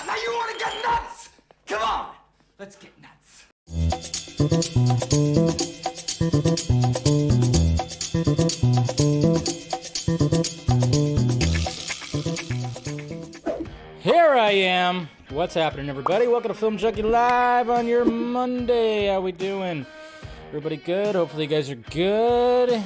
Now you want to get nuts? Come on, let's get nuts. Here I am. What's happening, everybody? Welcome to Film Junkee Live on your Monday. How we doing? Everybody good? Hopefully you guys are good.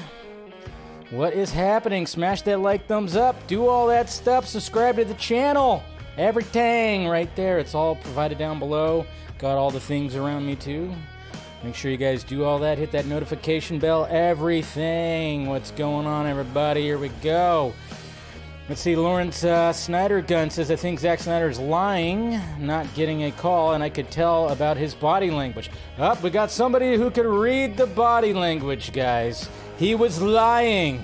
What is happening? Smash that like, thumbs up, do all that stuff, subscribe to the channel. Everything right there. It's all provided down below. Got all the things around me too. Make sure you guys do all that. Hit that notification bell. Everything. What's going on, everybody? Here we go. Let's see. Lawrence Snyder Gun says, I think Zack Snyder is lying, not getting a call, and I could tell about his body language. Oh, we got somebody who could read the body language, guys. He was lying.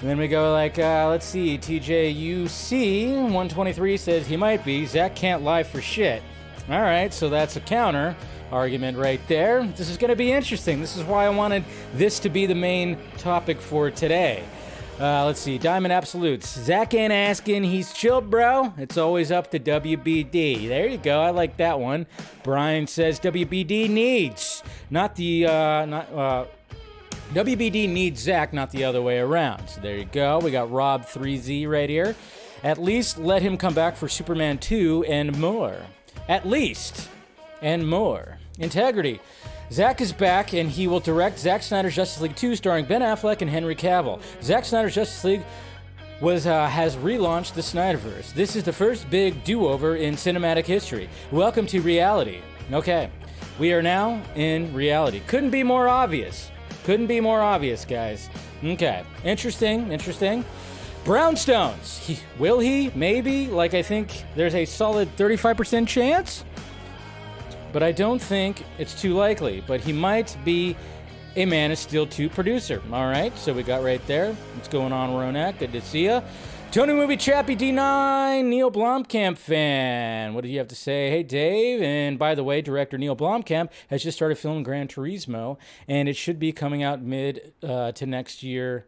And then we go like, let's see, TJUC123 says he might be. Zack can't lie for shit. All right, so that's a counter argument right there. This is going to be interesting. This is why I wanted this to be the main topic for today. Let's see, Diamond Absolutes. Zack ain't asking, he's chilled, bro. It's always up to WBD. There you go, I like that one. Brian says WBD needs, WBD needs Zack, not the other way around. So there you go. We got Rob 3Z right here. At least let him come back for Superman 2 and more. At least. And more. Integrity. Zack is back, and he will direct Zack Snyder's Justice League 2 starring Ben Affleck and Henry Cavill. Zack Snyder's Justice League has relaunched the Snyderverse. This is the first big do-over in cinematic history. Welcome to reality. Okay. We are now in reality. Couldn't be more obvious. Couldn't be more obvious, guys. Okay. Interesting. Brownstones. Will he? Maybe. Like, I think there's a solid 35% chance. But I don't think it's too likely. But he might be a Man of Steel 2 producer. All right. So we got right there. What's going on, Ronak? Good to see ya. Tony Movie Chappie D9, Neil Blomkamp fan. What do you have to say? Hey, Dave. And by the way, director Neil Blomkamp has just started filming Gran Turismo, and it should be coming out mid to next year,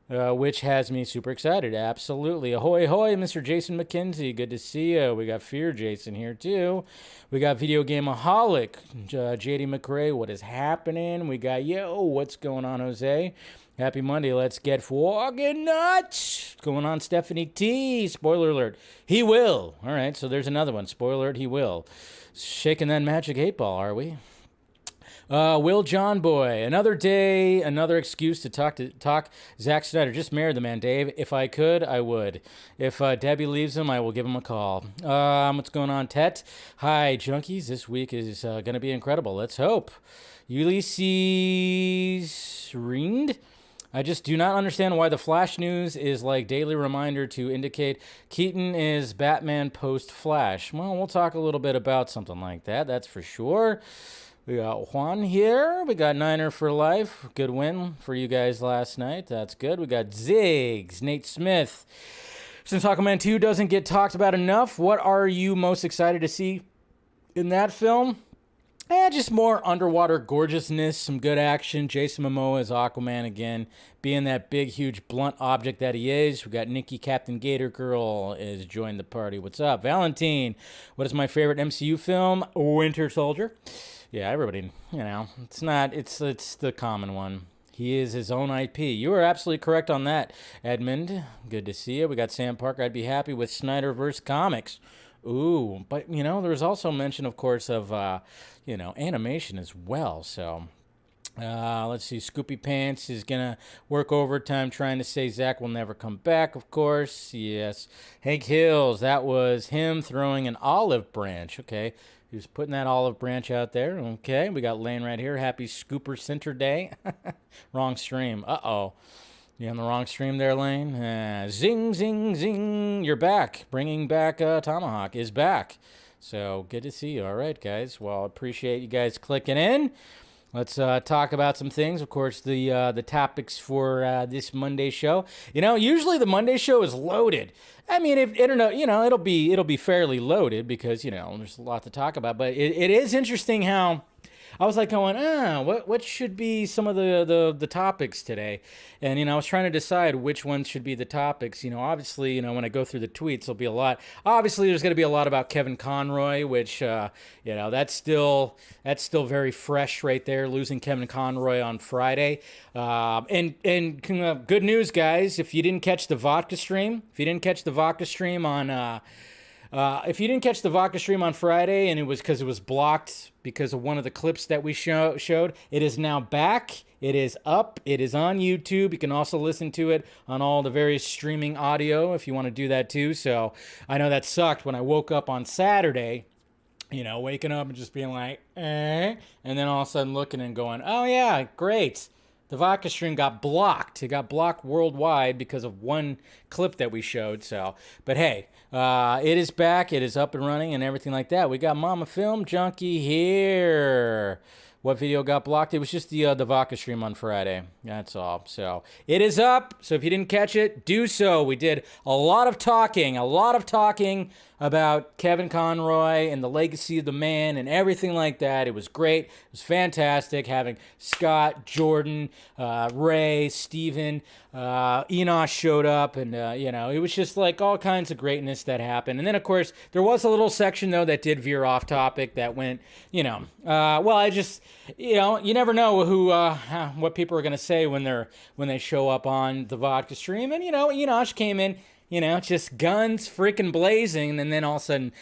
which has me super excited. Absolutely. Ahoy, ahoy, Mr. Jason McKenzie. Good to see you. We got Fear Jason here, too. We got Video Gameaholic, JD McRae. What is happening? We got, yo, what's going on, Jose? Happy Monday. Let's get fucking nuts. What's going on, Stephanie T? Spoiler alert. He will. All right, so there's another one. Spoiler alert, he will. Shaking that magic 8-ball, are we? Will John Boy. Another day, another excuse to talk Zack Snyder. Just marry the man, Dave. If I could, I would. If Debbie leaves him, I will give him a call. What's going on, Tet? Hi, Junkies. This week is going to be incredible. Let's hope. Ulysses Rind. I just do not understand why the Flash news is like daily reminder to indicate Keaton is Batman post-Flash. Well, we'll talk a little bit about something like that, that's for sure. We got Juan here. We got Niner for life. Good win for you guys last night. That's good. We got Ziggs, Nate Smith. Since Aquaman 2 doesn't get talked about enough, what are you most excited to see in that film? Just more underwater gorgeousness, some good action. Jason Momoa as Aquaman again, being that big, huge, blunt object that he is. We got Nikki, Captain Gator Girl, has joined the party. What's up? Valentine, what is my favorite MCU film? Winter Soldier. Yeah, everybody, it's the common one. He is his own IP. You are absolutely correct on that, Edmund. Good to see you. We got Sam Parker. I'd be happy with Snyderverse comics. Ooh, but, there's also mention, of course, of, animation as well. So Let's see. Scoopy Pants is going to work overtime trying to say Zach will never come back, of course. Yes. Hank Hills, that was him throwing an olive branch. Okay. He was putting that olive branch out there. Okay. We got Lane right here. Happy Scooper Center Day. Wrong stream. Uh-oh. You on the wrong stream there, Lane? Zing, zing, zing. You're back. Bringing back Tomahawk is back. So good to see you. All right, guys. Well, appreciate you guys clicking in. Let's talk about some things. Of course, the topics for this Monday show. Usually the Monday show is loaded. I mean, if internet, it'll be fairly loaded because there's a lot to talk about. But it is interesting how I was like going, what should be some of the topics today? And, I was trying to decide which ones should be the topics. Obviously, when I go through the tweets, there'll be a lot. Obviously, there's going to be a lot about Kevin Conroy, which, that's still very fresh right there, losing Kevin Conroy on Friday. And good news, guys, if you didn't catch the vodka stream, on... if you didn't catch the vodka stream on Friday and it was because it was blocked because of one of the clips that we showed, it is now back. It is up. It is on YouTube. You can also listen to it on all the various streaming audio if you want to do that too. So I know that sucked when I woke up on Saturday, waking up and just being like, and then all of a sudden looking and going, oh yeah, great. The vodka stream got blocked. It got blocked worldwide because of one clip that we showed. So, but hey, it is back. It is up and running and everything like that. We got Mama Film Junkee here. What video got blocked? It was just the vodka stream on Friday. That's all. So it is up. So if you didn't catch it, do so. We did a lot of talking about Kevin Conroy and the legacy of the man and everything like that. It was great. It was fantastic having Scott, Jordan, Ray, Steven, Enosh showed up, and it was just like all kinds of greatness that happened. And then of course there was a little section though that did veer off topic that went, you never know what people are gonna say when they show up on the vodka stream. And Enosh came in, just guns freaking blazing, and then all of a sudden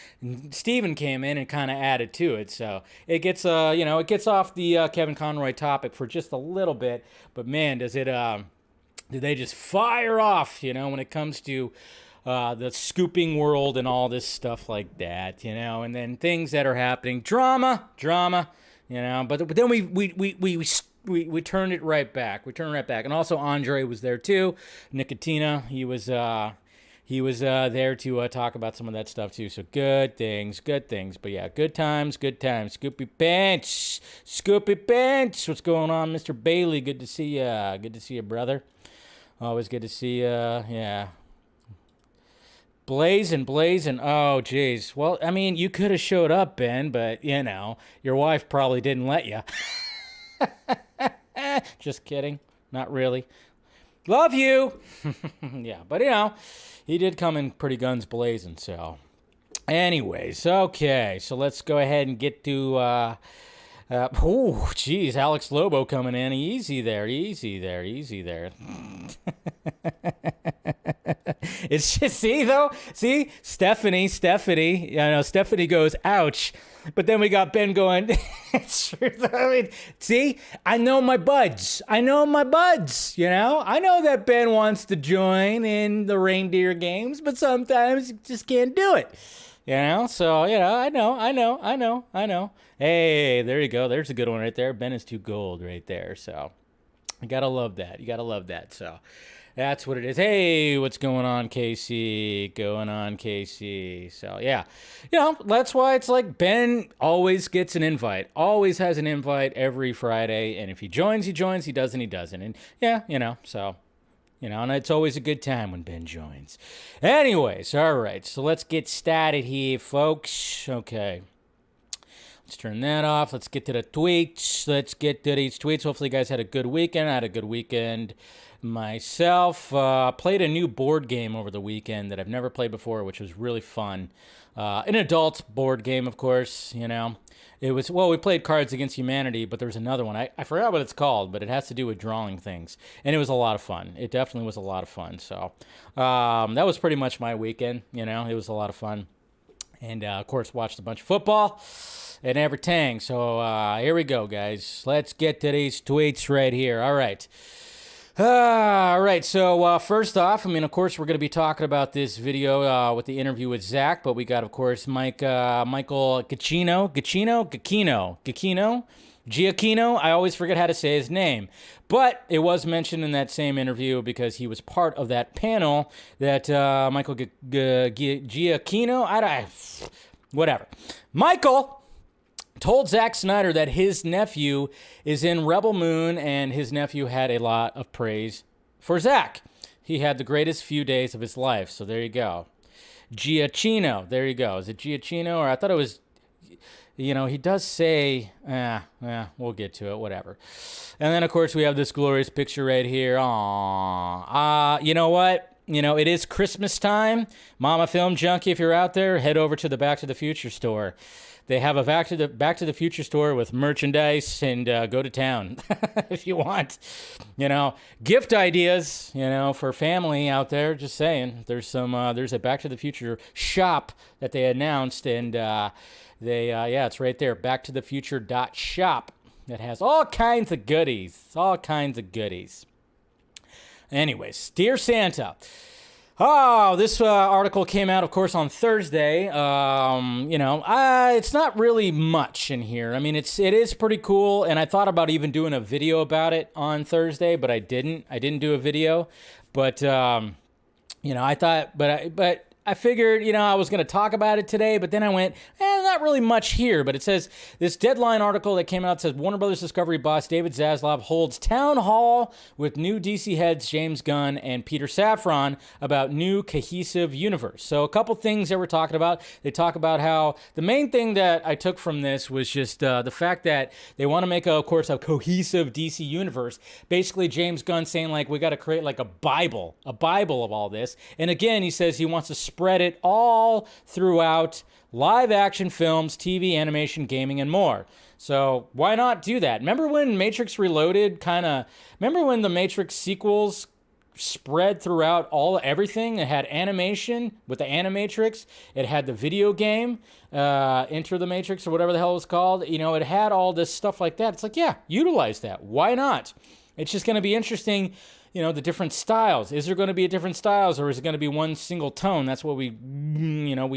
Steven came in and kind of added to it. So it gets off the Kevin Conroy topic for just a little bit, but man, did they just fire off, when it comes to the scooping world and all this stuff like that, and then things that are happening, drama, but then we turned it right back. And also Andre was there too. Nicotina, he was there to talk about some of that stuff too. So good things. But yeah, good times. Scoopy Pants. What's going on, Mr. Bailey? Good to see you, brother. Always good to see you. Yeah. Blazing. Oh, geez. Well, I mean, you could have showed up, Ben, but, your wife probably didn't let you. Just kidding. Not really. Love you. Yeah, but, he did come in pretty guns blazing, so. Anyways, okay. So let's go ahead and get to, Alex Lobo coming in. Easy there. It's just, see, Stephanie, Stephanie goes, ouch. But then we got Ben going, it's true. I mean, see, I know my buds. I know that Ben wants to join in the reindeer games, but sometimes you just can't do it. So, I know. Hey, there you go. There's a good one right there. Ben is too gold right there. So, you gotta love that. So, that's what it is. Hey, what's going on, Casey? So, yeah. That's why it's like Ben always gets an invite. Always has an invite every Friday. And if he joins, he joins. He doesn't, he doesn't. And, yeah, so... and it's always a good time when Ben joins. Anyways, all right, so let's get started here, folks. Okay. Let's turn that off. Let's get to the tweets. Let's get to these tweets. Hopefully you guys had a good weekend. I had a good weekend myself. Played a new board game over the weekend that I've never played before, which was really fun. An adult board game, of course, It was, we played Cards Against Humanity, but there was another one. I forgot what it's called, but it has to do with drawing things. And it was a lot of fun. It definitely was a lot of fun. So that was pretty much my weekend. It was a lot of fun. And, of course, watched a bunch of football. and everything. So here we go, guys. Let's get to these tweets right here. All right. All right, so first off, I mean, of course, we're going to be talking about this video with the interview with Zach, but we got, of course, Michael Giacchino. I always forget how to say his name, but it was mentioned in that same interview because he was part of that panel that Michael Giacchino, whatever. Michael told Zack Snyder that his nephew is in Rebel Moon, and his nephew had a lot of praise for Zack. He had the greatest few days of his life, so there you go. Giacchino, there you go. Is it Giacchino, or I thought it was, you know, he does say, we'll get to it, whatever. And then, of course, we have this glorious picture right here. Aww. You know what? You know, it is Christmas time. Mama Film Junkee, if you're out there, head over to the Back to the Future store. They have a Back to the Future store with merchandise, and go to town if you want. You know, gift ideas, you know, for family out there. Just saying, there's a Back to the Future shop that they announced, and it's right there, backtothefuture.shop. That has all kinds of goodies, Anyways, Dear Santa. Oh, this article came out, of course, on Thursday. It's not really much in here. I mean, it is pretty cool, and I thought about even doing a video about it on Thursday, but I didn't. I didn't do a video, but I thought, but I figured, I was going to talk about it today, but then I went, not really much here. But it says, this Deadline article that came out says, Warner Brothers Discovery boss David Zaslav holds town hall with new DC heads James Gunn and Peter Safran about new cohesive universe. So a couple things that we're talking about. They talk about how the main thing that I took from this was just the fact that they want to make, of course, a cohesive DC universe. Basically, James Gunn saying, like, we got to create like a Bible of all this. And again, he says he wants to spread it all throughout live action films, TV, animation, gaming, and more. So why not do that? Remember when Matrix Reloaded remember when the Matrix sequels spread throughout everything? It had animation with the Animatrix. It had the video game, Enter the Matrix, or whatever the hell it was called. It had all this stuff like that. It's like, yeah, utilize that. Why not? It's just going to be interesting, the different styles. Is there going to be different styles, or is it going to be one single tone? That's what we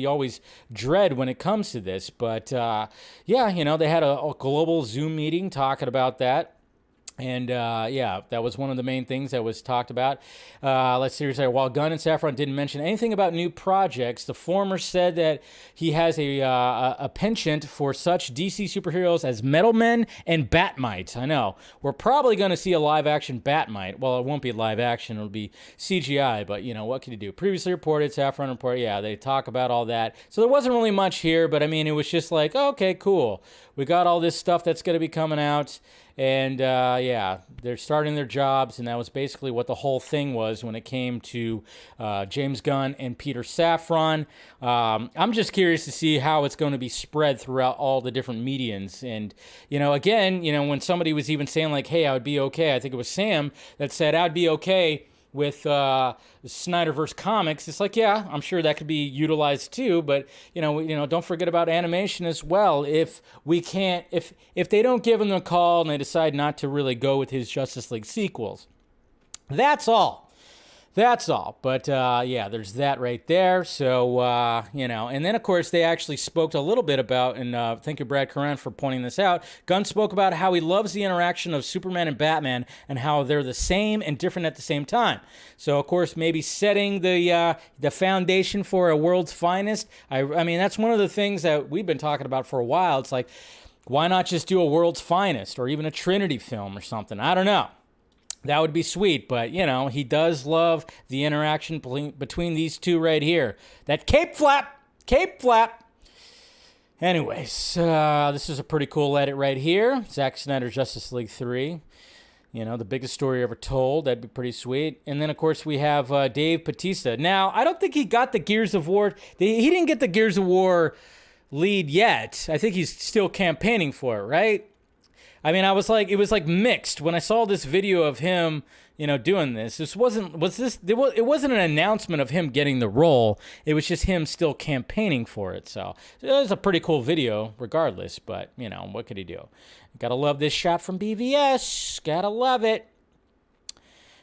always dread when it comes to this. But, they had a global Zoom meeting talking about that. And, that was one of the main things that was talked about. Let's see here. While Gunn and Safran didn't mention anything about new projects, the former said that he has a penchant for such DC superheroes as Metal Men and Batmite. I know. We're probably going to see a live-action Batmite. Well, it won't be live action. It'll be CGI. But, what can you do? Previously reported, Safran reported, they talk about all that. So there wasn't really much here. But, I mean, it was just like, okay, cool. We got all this stuff that's going to be coming out. And, they're starting their jobs, and that was basically what the whole thing was when it came to James Gunn and Peter Safran. I'm just curious to see how it's going to be spread throughout all the different mediums. And, again, when somebody was even saying, like, hey, I would be okay, I think it was Sam that said I'd be okay with Snyderverse comics. It's like, yeah, I'm sure that could be utilized too, but don't forget about animation as well. If they don't give him the call and they decide not to really go with his Justice League sequels, that's all. But, there's that right there. So, and then, of course, they actually spoke a little bit about, and thank you, Brad Curran, for pointing this out. Gunn spoke about how he loves the interaction of Superman and Batman and how they're the same and different at the same time. So, of course, maybe setting the foundation for a world's finest. I mean, that's one of the things that we've been talking about for a while. It's like, why not just do a world's finest or even a Trinity film or something? I don't know. That would be sweet, but, he does love the interaction between these two right here. That cape flap. Anyways, this is a pretty cool edit right here. Zack Snyder's Justice League 3. The biggest story ever told. That'd be pretty sweet. And then, of course, we have Dave Bautista. Now, I don't think he got the Gears of War. He didn't get the Gears of War lead yet. I think he's still campaigning for it, right? I mean, it was like mixed when I saw this video of him, doing this. It wasn't an announcement of him getting the role. It was just him still campaigning for it. So it was a pretty cool video regardless, but what could he do? Gotta love this shot from BVS. Gotta love it.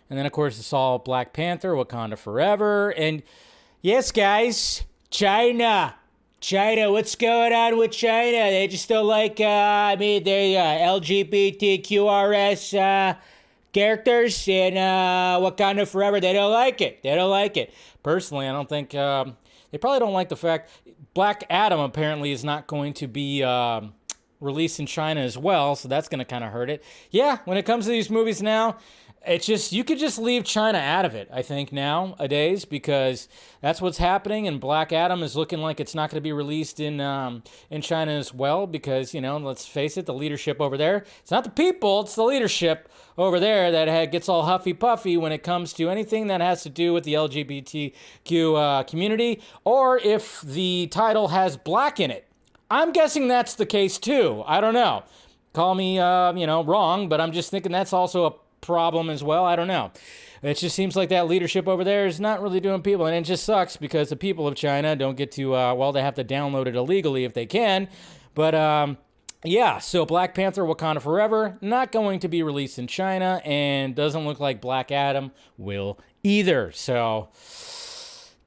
And then of course it's all Black Panther, Wakanda Forever. And yes, guys, China, what's going on with China? They just don't like, they LGBTQRS characters in Wakanda Forever. They don't like it. Personally, I don't think, they probably don't like the fact Black Adam apparently is not going to be released in China as well, so that's going to kind of hurt it. Yeah, when it comes to these movies now, it's just, you could just leave China out of it, I think, nowadays, because that's what's happening, and Black Adam is looking like it's not going to be released in China as well, because, let's face it, the leadership over there, it's not the people, it's the leadership over there that gets all huffy-puffy when it comes to anything that has to do with the LGBTQ community, or if the title has black in it. I'm guessing that's the case, too. I don't know. Call me, wrong, but I'm just thinking that's also a problem as well. I don't know. It just seems like that leadership over there is not really doing people, and it just sucks because the people of China don't get to, they have to download it illegally if they can. But, yeah, so Black Panther, Wakanda Forever, not going to be released in China, and doesn't look like Black Adam will either. So,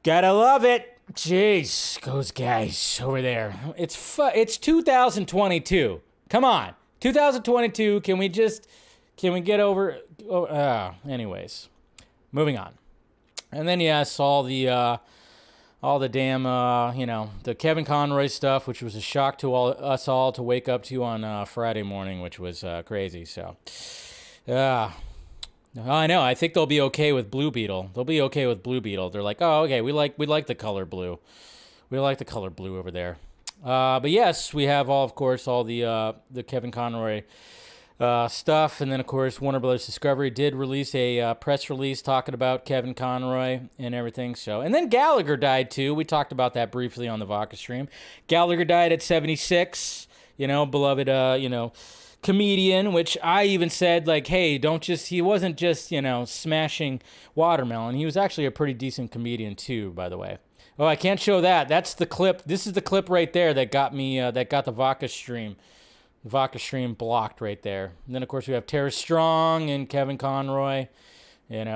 gotta love it. Jeez, those guys over there. It's 2022. Come on. 2022, can we get over... anyways, moving on. And then, yes, all the damn, the Kevin Conroy stuff, which was a shock to us all to wake up to on Friday morning, which was crazy. So, I know. I think they'll be okay with Blue Beetle. They're like, oh, okay, we like the color blue. We like the color blue over there. But yes, we have all the Kevin Conroy stuff, and then of course Warner Brothers Discovery did release a press release talking about Kevin Conroy and everything. So, and then Gallagher died too. We talked about that briefly on the Vodka stream. Gallagher died at 76. Beloved, comedian, which I even said, like, hey, he wasn't just, smashing watermelon. He was actually a pretty decent comedian too, by the way. Oh, I can't show that. That's the clip. This is the clip right there that got me, that got the Vodka stream blocked right there. And then, of course, we have Tara Strong and Kevin Conroy.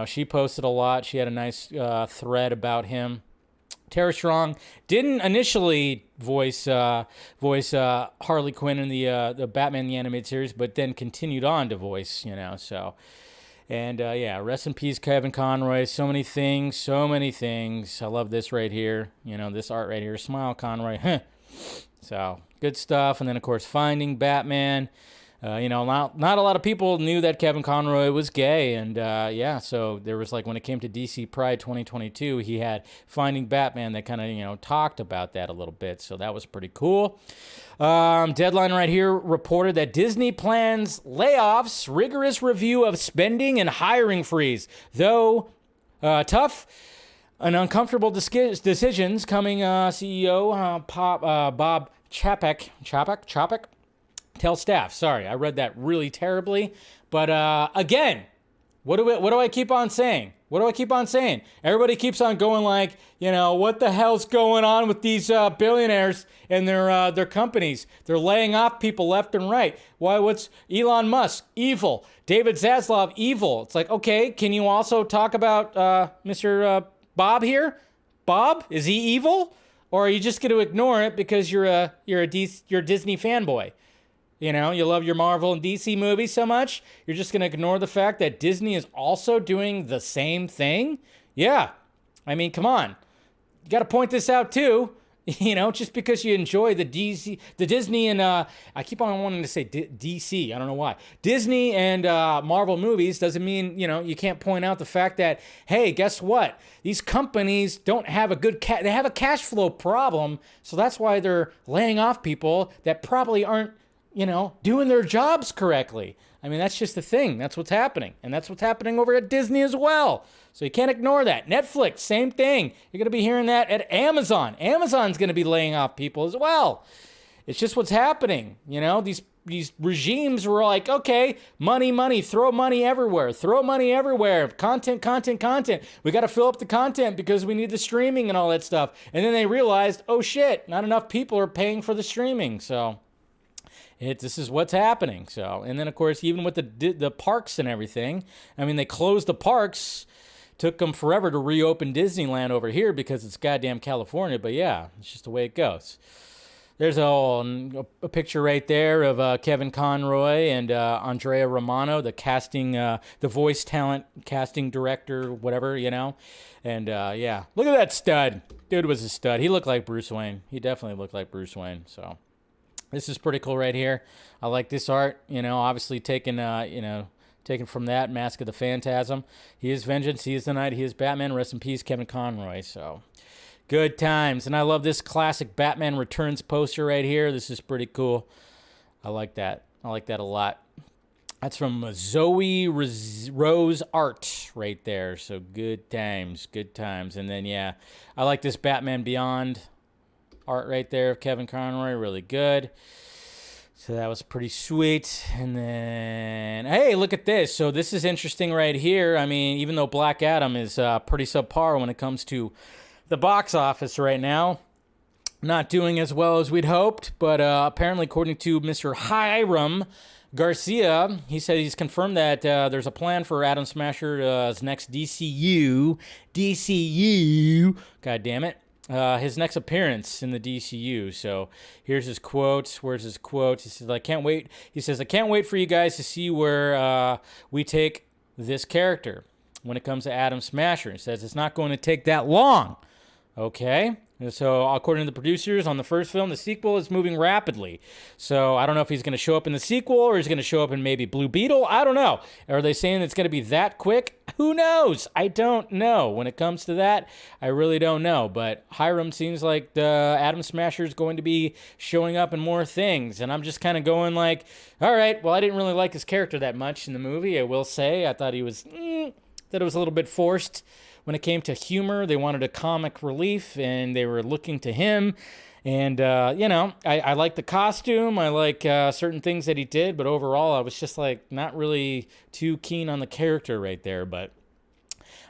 She posted a lot. She had a nice thread about him. Tara Strong didn't initially voice Harley Quinn in the Batman the Animated Series, but then continued on to voice, so. And, rest in peace, Kevin Conroy. So many things. I love this right here. This art right here. Smile, Conroy. So, good stuff. And then, of course, Finding Batman. Not a lot of people knew that Kevin Conroy was gay, and so there was, like, when it came to DC Pride 2022, he had Finding Batman that kind of, talked about that a little bit, so that was pretty cool. Deadline right here reported that Disney plans layoffs, rigorous review of spending, and hiring freeze. Though tough and uncomfortable decisions coming, CEO Bob Chapek tell staff. Sorry, I read that really terribly. But again, what do I keep on saying? Everybody keeps on going like, what the hell's going on with these billionaires and their companies? They're laying off people left and right. Why? What's Elon Musk? Evil. David Zaslav? Evil. It's like, okay, can you also talk about Mr. Bob here? Bob, is he evil? Or are you just going to ignore it because you're a Disney fanboy? You love your Marvel and DC movies so much, you're just going to ignore the fact that Disney is also doing the same thing? Yeah. I mean, come on. You got to point this out too. Just because you enjoy the Disney and, I keep on wanting to say DC, I don't know why. Disney and Marvel movies doesn't mean, you can't point out the fact that, hey, guess what? These companies don't have a good, they have a cash flow problem, so that's why they're laying off people that probably aren't, doing their jobs correctly. I mean, that's just the thing. That's what's happening. And that's what's happening over at Disney as well. So you can't ignore that. Netflix, same thing. You're going to be hearing that at Amazon. Amazon's going to be laying off people as well. It's just what's happening. These regimes were like, okay, money, throw money everywhere, content. We got to fill up the content because we need the streaming and all that stuff. And then they realized, oh shit, not enough people are paying for the streaming. So this is what's happening. So, and then of course, even with the parks and everything, I mean, they closed the parks. Took them forever to reopen Disneyland over here because it's goddamn California. But yeah, it's just the way it goes. There's a picture right there of Kevin Conroy and Andrea Romano, the casting, the voice talent casting director, whatever, you know. And yeah, look at that stud. Dude was a stud. He looked like Bruce Wayne. He definitely looked like Bruce Wayne. So this is pretty cool right here. I like this art, you know, obviously taken from that, Mask of the Phantasm. He is vengeance, he is the night, he is Batman. Rest in peace, Kevin Conroy. So, good times. And I love this classic Batman Returns poster right here. This is pretty cool. I like that. I like that a lot. That's from Zoe Rose Art right there. So, good times, good times. And then, yeah, I like this Batman Beyond art right there of Kevin Conroy. Really good. So that was pretty sweet. And then, hey, look at this. So this is interesting right here. I mean, even though Black Adam is pretty subpar when it comes to the box office right now, not doing as well as we'd hoped. But apparently, according to Mr. Hiram Garcia, he said he's confirmed that there's a plan for Atom Smasher's next DCU, God damn it. His next appearance in the DCU. So here's his quote. Where's his quote? He says, I can't wait. He says, I can't wait for you guys to see where we take this character when it comes to Atom Smasher. He says, it's not going to take that long. Okay. And so according to the producers on the first film, the sequel is moving rapidly. So I don't know if he's going to show up in the sequel or he's going to show up in maybe Blue Beetle. I don't know. Are they saying it's going to be that quick? Who knows? I don't know. When it comes to that, I really don't know. But Hiram seems like the Atom Smasher is going to be showing up in more things. And I'm just kind of going like, all right, well, I didn't really like his character that much in the movie, I will say. I thought he was, that it was a little bit forced. When it came to humor, they wanted a comic relief, and they were looking to him. And, I like the costume. I like certain thgoing that he did. But overall, I was just, like, not really too keen on the character right there. But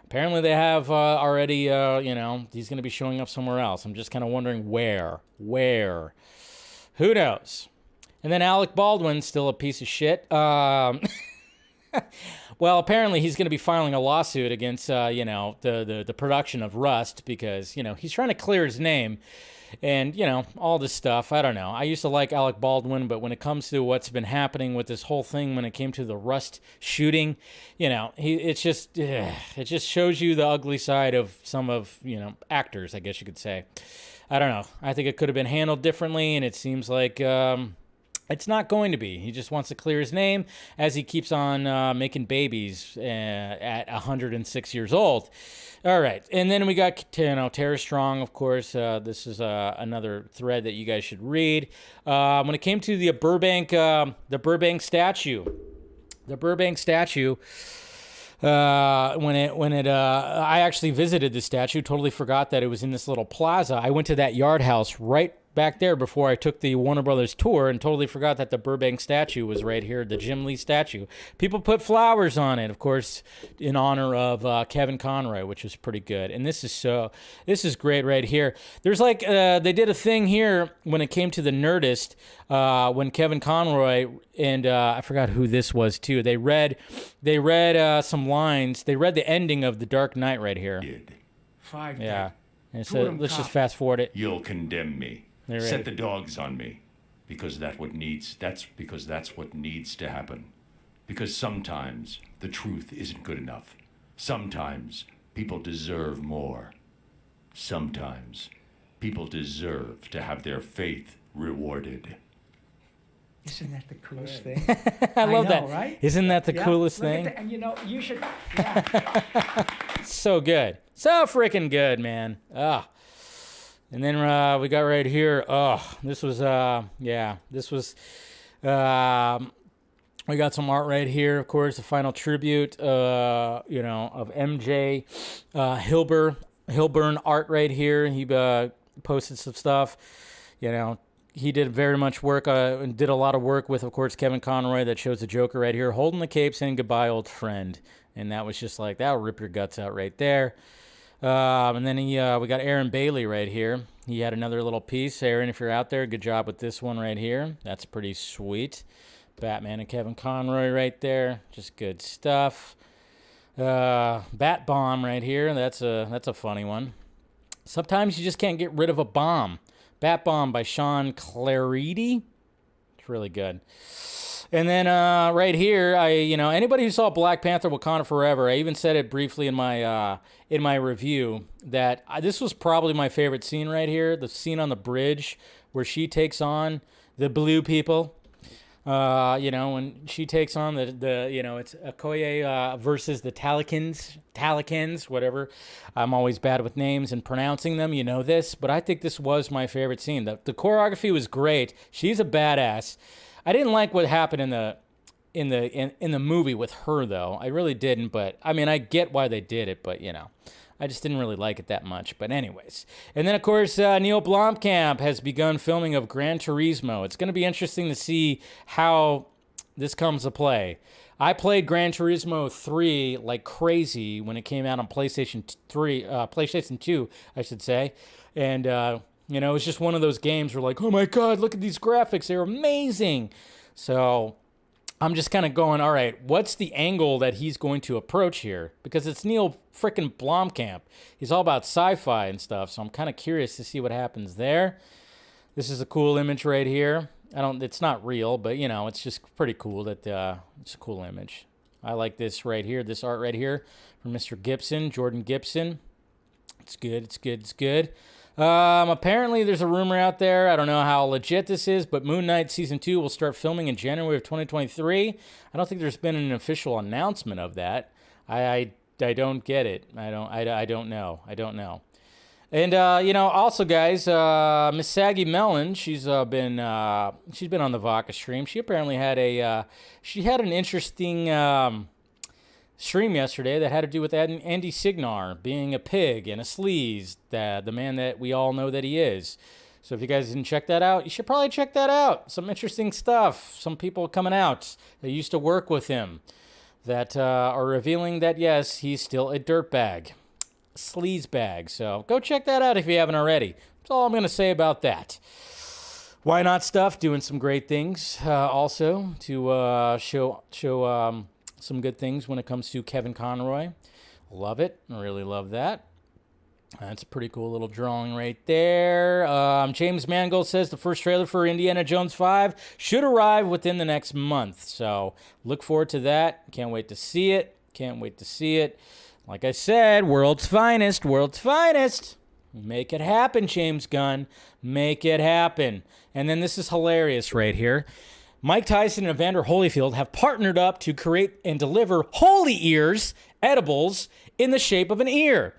apparently they have already, he's going to be showing up somewhere else. I'm just kind of wondering where. Who knows? And then Alec Baldwin, still a piece of shit. Well, apparently he's going to be filing a lawsuit against, the production of Rust because, he's trying to clear his name and, all this stuff. I don't know. I used to like Alec Baldwin, but when it comes to what's been happening with this whole thing, when it came to the Rust shooting, it just shows you the ugly side of some of, actors, I guess you could say. I don't know. I think it could have been handled differently, and it seems like... it's not going to be. He just wants to clear his name as he keeps on making babies at 106 years old. All right. And then we got, Tara Strong, of course. This is another thread that you guys should read. When it came to the Burbank statue, I actually visited the statue, totally forgot that it was in this little plaza. I went to that yard house right back there before I took the Warner Brothers tour and totally forgot that the Burbank statue was right here, the Jim Lee statue. People put flowers on it, of course, in honor of Kevin Conroy, which was pretty good. And this is great right here. There's like, they did a thing here when it came to the Nerdist, when Kevin Conroy and I forgot who this was too. They read some lines. They read the ending of The Dark Knight right here. 5 Yeah. And so let's just fast forward it. You'll condemn me. Set the dogs on me, because that's what needs to happen. Because sometimes the truth isn't good enough. Sometimes people deserve more. Sometimes people deserve to have their faith rewarded. Isn't that the coolest thing? I love that. Right? Isn't that the coolest thing? And you should. Yeah. So good. So freaking good, man. And then we got right here. This was, we got some art right here, of course, the final tribute, of MJ Hilburn art right here. He posted some stuff, he did very much work and did a lot of work with, of course, Kevin Conroy. That shows the Joker right here, holding the cape, saying goodbye, old friend. And that was just like, that'll rip your guts out right there. And then we got Aaron Bailey right here. He had another little piece. Aaron, if you're out there, good job with this one right here. That's pretty sweet. Batman and Kevin Conroy right there. Just good stuff. Bat Bomb right here. That's a funny one. Sometimes you just can't get rid of a bomb. Bat Bomb by Sean Claridi. It's really good. And then right here, anybody who saw Black Panther: Wakanda Forever, I even said it briefly in my review that this was probably my favorite scene right here. The scene on the bridge where she takes on the blue people. When she takes on it's Okoye versus the Talikins, whatever. I'm always bad with names and pronouncing them, you know this, but I think this was my favorite scene. The choreography was great. She's a badass. I didn't like what happened in the movie with her though. I really didn't, but I mean I get why they did it, but I just didn't really like it that much. But anyways. And then, of course, Neil Blomkamp has begun filming of Gran Turismo. It's going to be interesting to see how this comes to play. I played Gran Turismo 3 like crazy when it came out on PlayStation 2, I should say. And, it was just one of those games where like, oh my God, look at these graphics. They're amazing. So I'm just kind of going, all right, what's the angle that he's going to approach here? Because it's Neil frickin' Blomkamp. He's all about sci-fi and stuff, so I'm kind of curious to see what happens there. This is a cool image right here. It's not real, but, it's just pretty cool that it's a cool image. I like this right here, this art right here from Mr. Gibson, Jordan Gibson. It's good. Apparently there's a rumor out there. I don't know how legit this is, but Moon Knight Season 2 will start filming in January of 2023. I don't think there's been an official announcement of that. I don't get it. I don't know. And, also, guys, Miss Saggy Mellon, she's been on the Vodka stream. She apparently had an interesting stream yesterday that had to do with Andy Signar being a pig and a sleaze, the man that we all know that he is. So if you guys didn't check that out, you should probably check that out. Some interesting stuff. Some people coming out that used to work with him that are revealing that, yes, he's still a dirtbag, sleaze bag. So go check that out if you haven't already. That's all I'm going to say about that. Why Not Stuff doing some great things also to show some good things when it comes to Kevin Conroy. Love it. I really love that. That's a pretty cool little drawing right there. James Mangold says the first trailer for Indiana Jones 5 should arrive within the next month. So look forward to that. Can't wait to see it. Like I said, world's finest. Make it happen, James Gunn. Make it happen. And then this is hilarious right here. Mike Tyson and Evander Holyfield have partnered up to create and deliver Holy Ears edibles in the shape of an ear.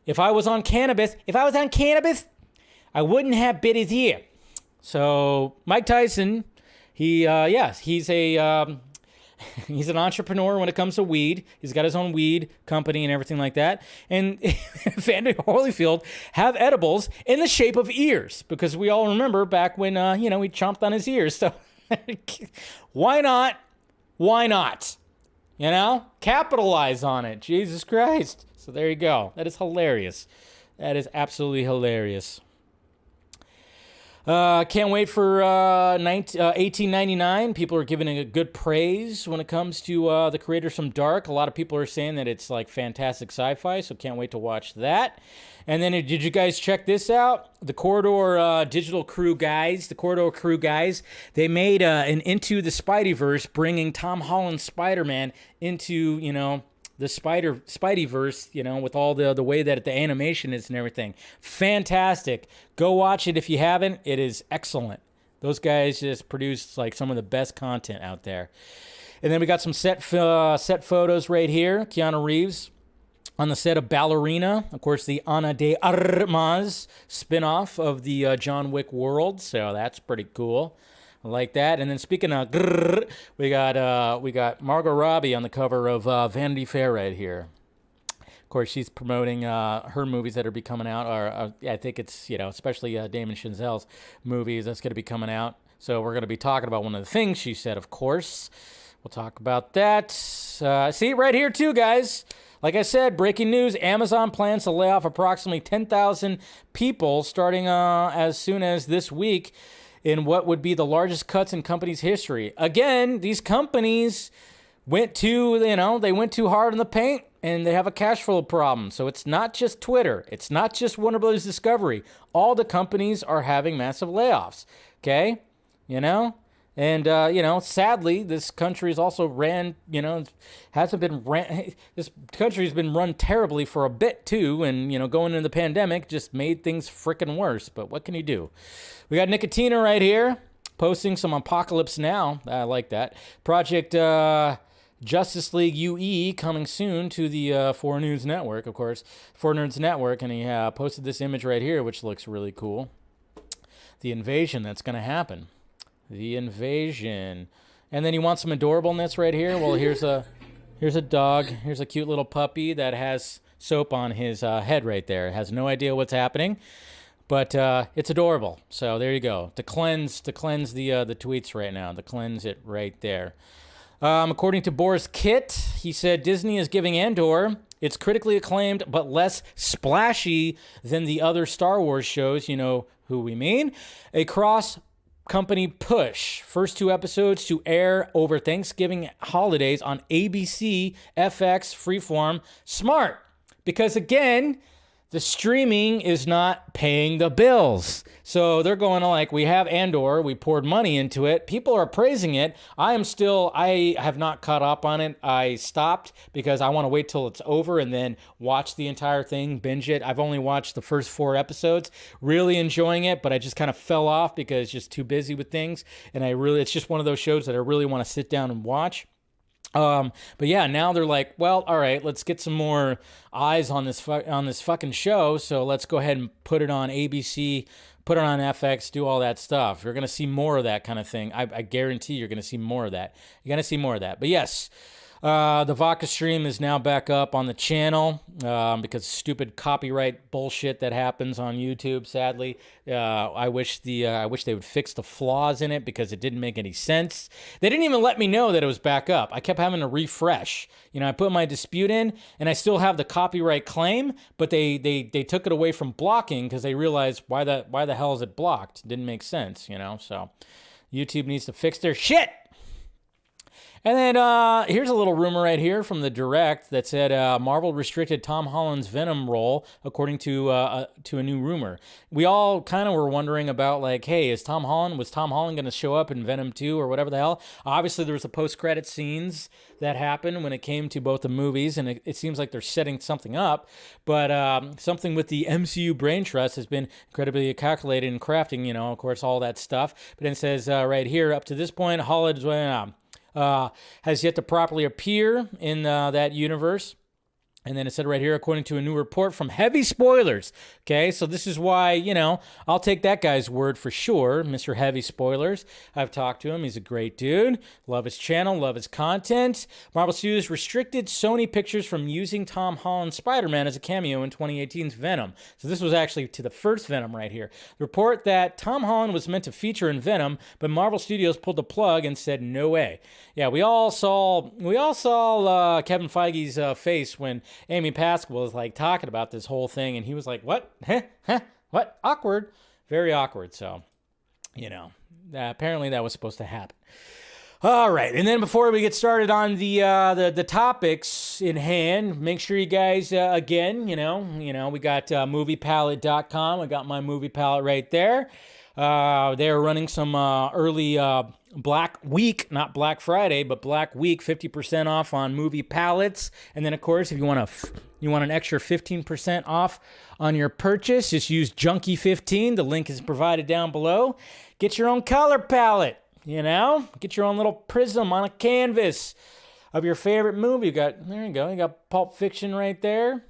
If I was on cannabis, I wouldn't have bit his ear. So Mike Tyson, he's an entrepreneur when it comes to weed. He's got his own weed company and everything like that. And Evander Holyfield have edibles in the shape of ears because we all remember back when he chomped on his ears. So why not? Capitalize on it. Jesus Christ. So there you go. That is hilarious. That is absolutely hilarious. Can't wait for 1899. People are giving it a good praise when it comes to the creators from Dark. A lot of people are saying that it's like fantastic sci-fi, so can't wait to watch that. And then did you guys check this out? The Corridor Digital Crew guys, they made an Into the Spideyverse, bringing Tom Holland's Spider-Man into, the Spideyverse, with all the way that the animation is and everything. Fantastic. Go watch it if you haven't. It is excellent. Those guys just produce like some of the best content out there. And then we got some set photos right here. Keanu Reeves on the set of Ballerina. Of course, the Ana de Armas spinoff of the John Wick world. So that's pretty cool. I like that. And then speaking of we got Margot Robbie on the cover of Vanity Fair right here. Of course, she's promoting her movies that are be coming out. Or I think it's, especially Damon Chazelle's movies that's going to be coming out. So we're going to be talking about one of the things she said, of course. We'll talk about that. See, right here too, guys. Like I said, breaking news, Amazon plans to lay off approximately 10,000 people starting as soon as this week in what would be the largest cuts in company's history. Again, these companies went too hard in the paint and they have a cash flow problem. So it's not just Twitter. It's not just Warner Brothers Discovery. All the companies are having massive layoffs. Okay? And, sadly, this country is also this country has been run terribly for a bit, too. And, going into the pandemic just made things freaking worse. But what can you do? We got Nicotina right here posting some Apocalypse Now. I like that. Project Justice League UE coming soon to the 4 News Network, of course. 4 Nerds Network. And he posted this image right here, which looks really cool. The invasion that's going to happen. The invasion. And then you want some adorableness right here? Well, here's a dog. Here's a cute little puppy that has soap on his head right there. It has no idea what's happening, but it's adorable. So there you go. To cleanse the tweets right now. To cleanse it right there. According to Boris Kitt, he said Disney is giving Andor, it's critically acclaimed but less splashy than the other Star Wars shows, you know who we mean, a cross-company push. First 2 episodes to air over Thanksgiving holidays on ABC, FX, Freeform. Smart, because again, the streaming is not paying the bills. So they're going like, we have Andor, we poured money into it. People are praising it. I have not caught up on it. I stopped because I want to wait till it's over and then watch the entire thing, binge it. I've only watched the first 4 episodes, really enjoying it, but I just kind of fell off because just too busy with things. And it's just one of those shows that I really want to sit down and watch. But yeah, now they're like, well, all right, let's get some more eyes on this fucking show. So let's go ahead and put it on ABC, put it on FX, do all that stuff. You're going to see more of that kind of thing. I guarantee you're going to see more of that. You're going to see more of that. But yes, the Vodka stream is now back up on the channel because stupid copyright bullshit that happens on YouTube. Sadly, I wish they would fix the flaws in it because it didn't make any sense. They didn't even let me know that it was back up. I kept having to refresh. I put my dispute in, and I still have the copyright claim, but they took it away from blocking because they realized why the hell is it blocked? It didn't make sense, So YouTube needs to fix their shit. And then here's a little rumor right here from the Direct that said Marvel restricted Tom Holland's Venom role, according to a new rumor. We all kind of were wondering about, like, hey, was Tom Holland going to show up in Venom 2 or whatever the hell? Obviously, there was the post-credit scenes that happened when it came to both the movies, and it seems like they're setting something up. But something with the MCU brain trust has been incredibly calculated in crafting, of course, all that stuff. But then it says right here, up to this point, Holland has yet to properly appear in that universe. And then it said right here, according to a new report from Heavy Spoilers. Okay, so this is why, I'll take that guy's word for sure, Mr. Heavy Spoilers. I've talked to him. He's a great dude. Love his channel, love his content. Marvel Studios restricted Sony Pictures from using Tom Holland's Spider-Man as a cameo in 2018's Venom. So this was actually to the first Venom right here. The report that Tom Holland was meant to feature in Venom, but Marvel Studios pulled the plug and said, no way. Yeah, we all saw Kevin Feige's face when Amy Pascal was like talking about this whole thing, and he was like, what? What? Awkward. Very awkward. So, apparently that was supposed to happen. All right, and then before we get started on the topics in hand, make sure you guys, again, we got moviepalette.com. I got my movie palette right there. They're running some early Black Week, not Black Friday, but Black Week, 50% off on movie palettes. And then, of course, if you want an extra 15% off on your purchase, just use Junkee 15. The link is provided down below. Get your own color palette, Get your own little prism on a canvas of your favorite movie. There you go. You got Pulp Fiction right there.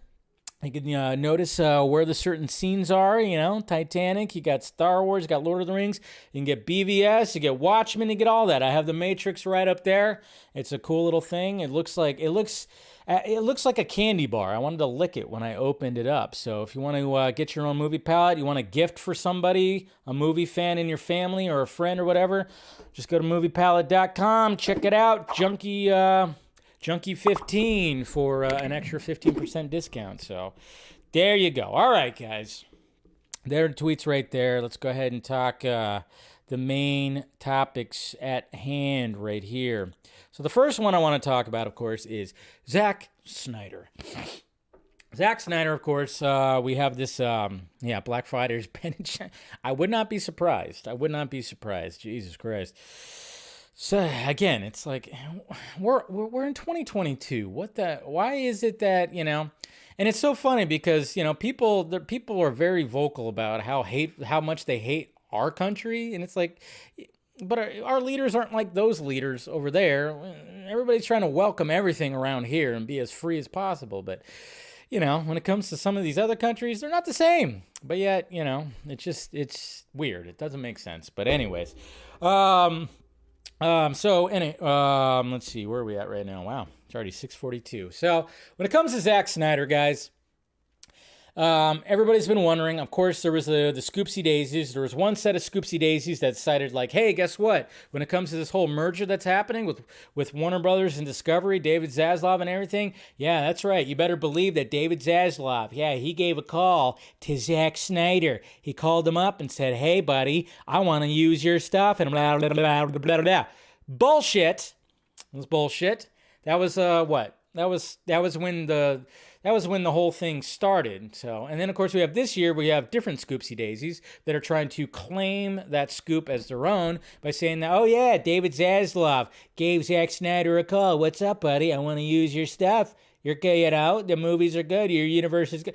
You can notice where the certain scenes are, Titanic, you got Star Wars, you got Lord of the Rings, you can get BVS, you get Watchmen, you get all that. I have the Matrix right up there. It's a cool little thing. It looks like a candy bar. I wanted to lick it when I opened it up. So if you want to get your own movie palette, you want a gift for somebody, a movie fan in your family or a friend or whatever, just go to moviepalette.com, check it out. Junkee 15 for an extra 15% discount. So there you go. All right, guys. There are tweets right there. Let's go ahead and talk the main topics at hand right here. So the first one I want to talk about, of course, is Zack Snyder. Zack Snyder, of course, we have this, Black Friday's Ben and China. I would not be surprised. Jesus Christ. So again, it's like we're in 2022. Why is it that, and it's so funny because, people are very vocal about how much they hate our country, and it's like, but our leaders aren't like those leaders over there. Everybody's trying to welcome everything around here and be as free as possible, but when it comes to some of these other countries, they're not the same. But yet, it's weird. It doesn't make sense. But anyways, let's see, where are we at right now? Wow, it's already 6:42. So when it comes to Zack Snyder, guys, everybody's been wondering. Of course, there was the Scoopsy Daisies. There was one set of Scoopsy Daisies that decided, like, hey, guess what? When it comes to this whole merger that's happening with Warner Brothers and Discovery, David Zaslav and everything, yeah, that's right. You better believe that David Zaslav, he gave a call to Zack Snyder. He called him up and said, hey, buddy, I want to use your stuff, and blah, blah, blah, blah, blah, blah. Bullshit. It was bullshit. That was what? That was when the whole thing started. So, and then of course we have this year, we have different Scoopsy Daisies that are trying to claim that scoop as their own by saying that, oh yeah, David Zaslav gave Zack Snyder a call. What's up, buddy? I want to use your stuff. You're good, the movies are good. Your universe is good.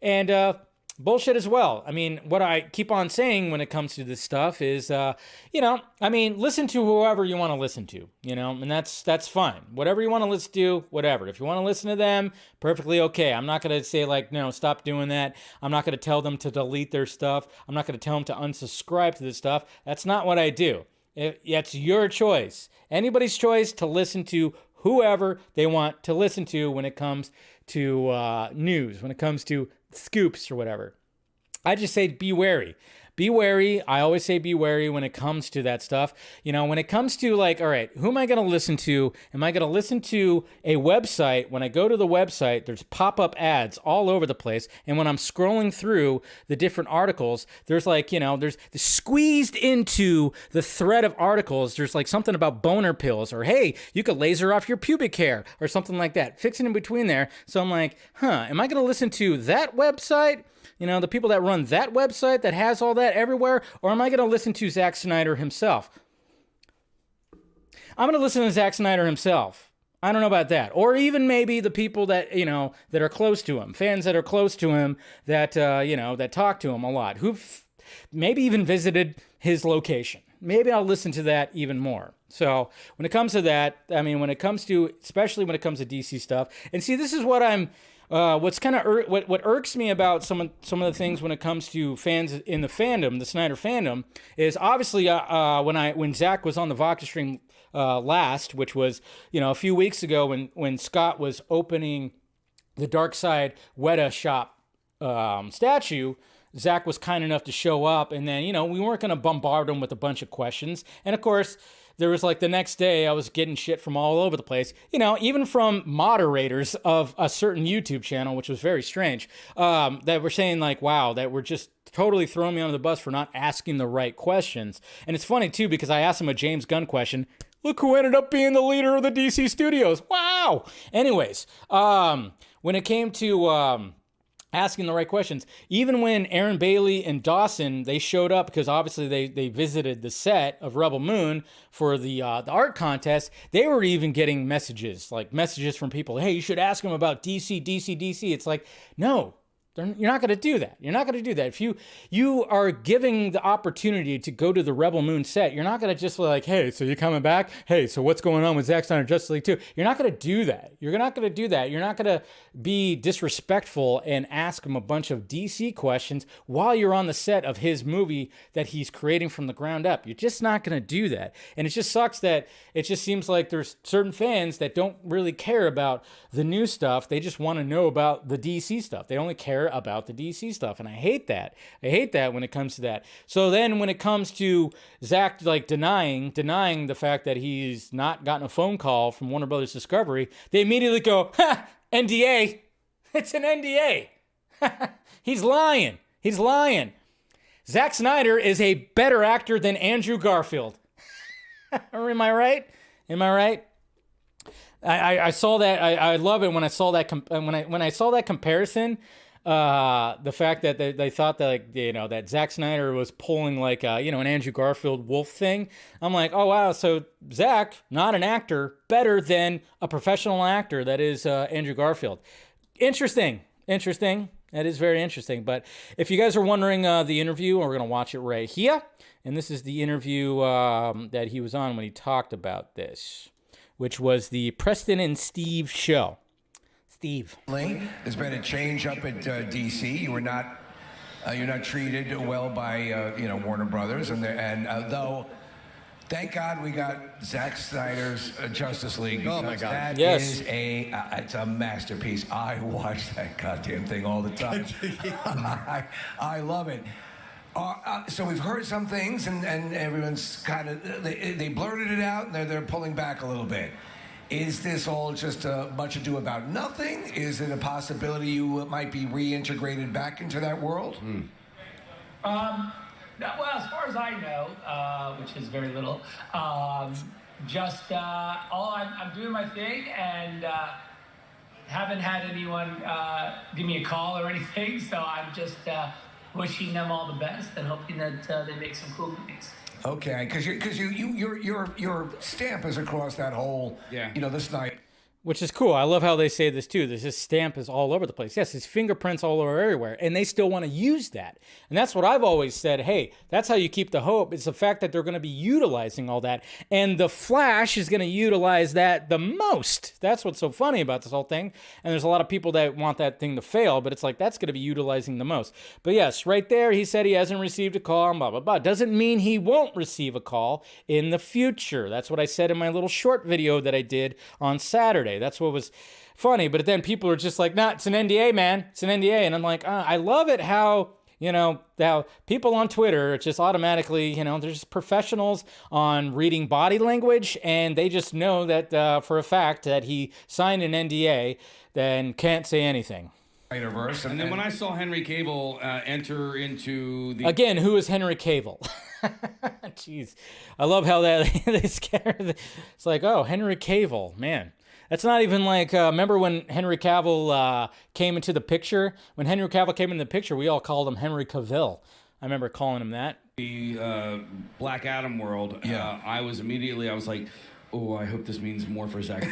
And, bullshit as well. I mean, what I keep on saying when it comes to this stuff is, listen to whoever you want to listen to, and that's fine. Whatever you want to listen to, whatever. If you want to listen to them, perfectly okay. I'm not going to say like, no, stop doing that. I'm not going to tell them to delete their stuff. I'm not going to tell them to unsubscribe to this stuff. That's not what I do. It's your choice. Anybody's choice to listen to whoever they want to listen to when it comes to news, when it comes to scoops or whatever. I just say be wary. Be wary. I always say be wary when it comes to that stuff. When it comes to like, all right, who am I going to listen to? Am I going to listen to a website? When I go to the website, there's pop-up ads all over the place. And when I'm scrolling through the different articles, there's like, there's squeezed into the thread of articles. There's like something about boner pills or, hey, you could laser off your pubic hair or something like that. Fixing in between there. So I'm like, am I going to listen to that website? The people that run that website that has all that everywhere, or am I going to listen to Zack Snyder himself? I'm going to listen to Zack Snyder himself. I don't know about that. Or even maybe the people that, that are close to him, fans that are close to him that, that talk to him a lot, who've maybe even visited his location. Maybe I'll listen to that even more. So when it comes to that, especially when it comes to DC stuff, and see, this is what I'm, what's kind of what irks me about some of the things when it comes to fans in the fandom, the Snyder fandom, is obviously when Zach was on the Vodka stream last, which was a few weeks ago when Scott was opening the Dark Side Weta shop statue. Zach was kind enough to show up, and then we weren't going to bombard him with a bunch of questions, and of course. There was like the next day I was getting shit from all over the place, even from moderators of a certain YouTube channel, which was very strange, that were saying like, wow, that were just totally throwing me under the bus for not asking the right questions. And it's funny too, because I asked him a James Gunn question. Look who ended up being the leader of the DC studios. Wow. Anyways, when it came to, asking the right questions. Even when Aaron Bailey and Dawson, they showed up because obviously they visited the set of Rebel Moon for the art contest. They were even getting messages from people. Hey, you should ask them about DC. It's like, no, You're not going to do that. You're not going to do that. If you are giving the opportunity to go to the Rebel Moon set, you're not going to just be like, hey, so you coming back? Hey, so what's going on with Zack Snyder Justice League 2? You're not going to do that. You're not going to do that. You're not going to be disrespectful and ask him a bunch of DC questions while you're on the set of his movie that he's creating from the ground up. You're just not going to do that. And it just sucks that it just seems like there's certain fans that don't really care about the new stuff. They just want to know about the DC stuff. They only care about the DC stuff, and I hate that. I hate that when it comes to that. So then when it comes to Zack like denying the fact that he's not gotten a phone call from Warner Brothers Discovery, they immediately go, ha, NDA. It's an NDA. He's lying. He's lying. Zack Snyder is a better actor than Andrew Garfield. Am I right? Am I right? I saw that. I love it when I saw that. When I saw that comparison, the fact that they thought that that Zack Snyder was pulling like an Andrew Garfield wolf thing. I'm like, oh wow, so Zack, not an actor, better than a professional actor that is Andrew Garfield. Interesting. That is very interesting. But if you guys are wondering the interview, we're gonna watch it right here, and this is the interview that he was on when he talked about this, which was the Preston and Steve show. Steve. There's been a change up at DC. You're not treated well by Warner Brothers, and though, thank God we got Zack Snyder's Justice League. Oh my God, that is it's a masterpiece. I watch that goddamn thing all the time. I love it. So we've heard some things, and everyone's kind of they blurted it out, and they're pulling back a little bit. Is this all just much ado about nothing? Is it a possibility you might be reintegrated back into that world? Well, as far as I know, which is very little, I'm doing my thing, and haven't had anyone give me a call or anything. So I'm just wishing them all the best and hoping that they make some cool movies. Okay, because your stamp is across that whole, this night. Which is cool. I love how they say this too. His stamp is all over the place. Yes, his fingerprints all over everywhere. And they still want to use that. And that's what I've always said. Hey, that's how you keep the hope. It's the fact that they're going to be utilizing all that. And The Flash is going to utilize that the most. That's what's so funny about this whole thing. And there's a lot of people that want that thing to fail, but it's like that's going to be utilizing the most. But yes, right there, he said he hasn't received a call, blah, blah, blah. Doesn't mean he won't receive a call in the future. That's what I said in my little short video that I did on Saturday. That's what was funny. But then people are just like, nah, it's an NDA, man. It's an NDA. And I'm like, I love it how, how people on Twitter, it's just automatically, they're just professionals on reading body language, and they just know that for a fact that he signed an NDA, then can't say anything. And then when I saw Henry Cavill enter into the... Again, who is Henry Cavill? Jeez. I love how that they scared. It's like, oh, Henry Cavill, man. That's not even like, remember when Henry Cavill came into the picture? When Henry Cavill came into the picture, we all called him Henry Cavill. I remember calling him that. The Black Adam world, I was like, oh, I hope this means more for Zack.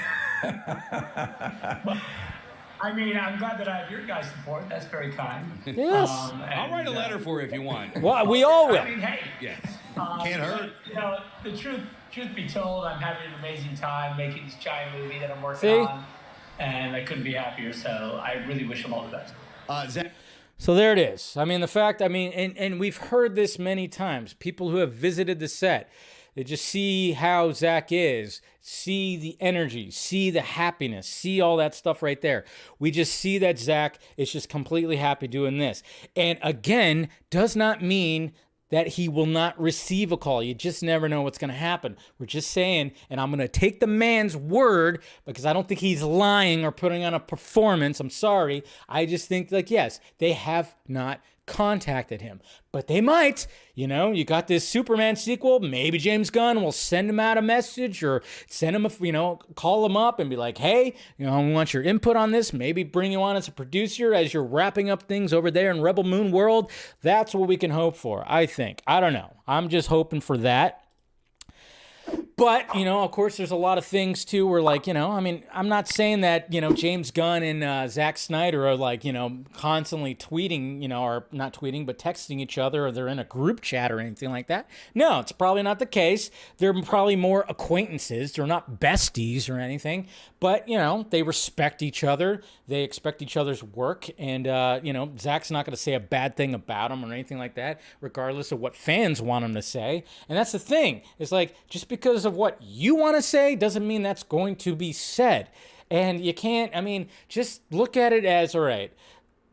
I mean, I'm glad that I have your guys' support. That's very kind. Yes. I'll write a letter for you if you want. Well, we all will. I mean, hey. Yes. Can't hurt. But, the truth be told, I'm having an amazing time making this giant movie that I'm working on, and I couldn't be happier. So I really wish them all the best. So there it is. I mean, the fact, and we've heard this many times. People who have visited the set, they just see how Zack is, see the energy, see the happiness, see all that stuff right there. We just see that Zack is just completely happy doing this. And again, does not mean that he will not receive a call. You just never know what's going to happen. We're just saying, and I'm going to take the man's word because I don't think he's lying or putting on a performance. I'm sorry. I just think, yes, they have not contacted him, but they might. You got this Superman sequel. Maybe James Gunn will send him out a message or send him call him up and be like, hey, we want your input on this. Maybe bring you on as a producer as you're wrapping up things over there in Rebel Moon World. That's what we can hope for, I think. I don't know. I'm just hoping for that. But, of course, there's a lot of things, too, where, I'm not saying that, James Gunn and Zack Snyder are, constantly tweeting, or not tweeting, but texting each other, or they're in a group chat or anything like that. No, it's probably not the case. They're probably more acquaintances. They're not besties or anything. But, they respect each other. They expect each other's work. And, Zack's not going to say a bad thing about him or anything like that, regardless of what fans want him to say. And that's the thing. It's like, just because of what you want to say doesn't mean that's going to be said. And you can't, just look at it as, all right,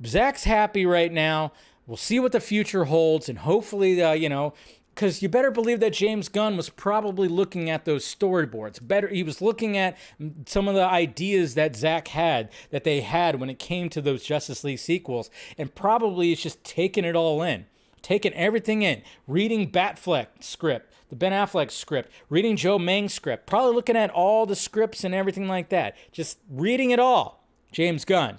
Zack's happy right now. We'll see what the future holds. And hopefully, because you better believe that James Gunn was probably looking at those storyboards. He was looking at some of the ideas that Zack had, that they had when it came to those Justice League sequels. And probably it's just taking it all in. Taking everything in. Reading Batfleck script. The Ben Affleck script, reading Joe Mang's script, probably looking at all the scripts and everything like that. Just reading it all, James Gunn.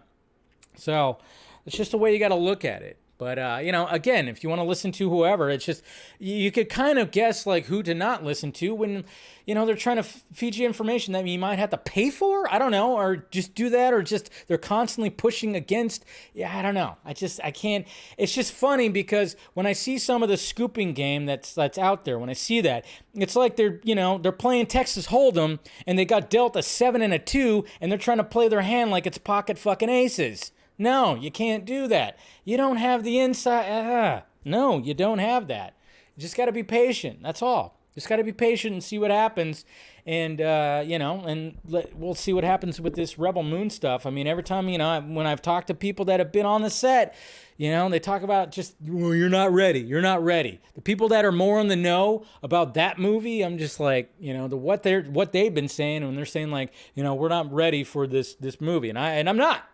So it's just the way you got to look at it. But, again, if you want to listen to whoever, it's just, you could kind of guess, who to not listen to when, they're trying to feed you information that you might have to pay for. I don't know, or just do that, or just they're constantly pushing against. Yeah, I don't know. I can't. It's just funny because when I see some of the scooping game that's out there, when I see that, it's like they're playing Texas Hold'em and they got dealt a 7 and a 2 and they're trying to play their hand like it's pocket fucking aces. No, you can't do that. You don't have the inside. No, you don't have that. You just got to be patient. That's all. Just got to be patient and see what happens. And, we'll see what happens with this Rebel Moon stuff. Every time, when I've talked to people that have been on the set, they talk about just, well, you're not ready. You're not ready. The people that are more in the know about that movie, I'm just like, what they've been saying when they're saying we're not ready for this movie. And I'm not.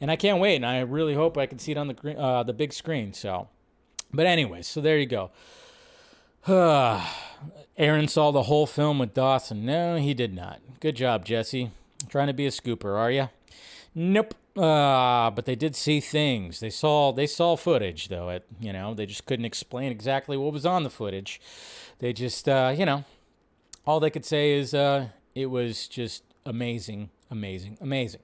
And I can't wait, and I really hope I can see it on the big screen. So, but anyway, so there you go. Aaron saw the whole film with Dawson. No, he did not. Good job, Jesse. Trying to be a scooper, are you? Nope. But they did see things. They saw footage, though. They just couldn't explain exactly what was on the footage. They just, all they could say is it was just amazing, amazing, amazing.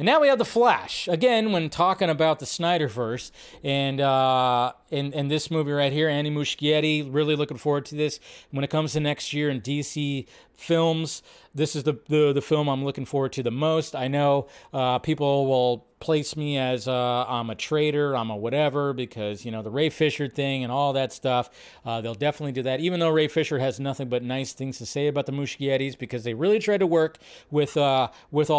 And now we have The Flash. Again, when talking about the Snyderverse, and in this movie right here, Andy Muschietti, really looking forward to this. When it comes to next year in DC films, this is the film I'm looking forward to the most. I know people will place me as I'm a traitor, I'm a whatever, because, the Ray Fisher thing and all that stuff. They'll definitely do that, even though Ray Fisher has nothing but nice things to say about the Muschiettis, because they really tried to work with all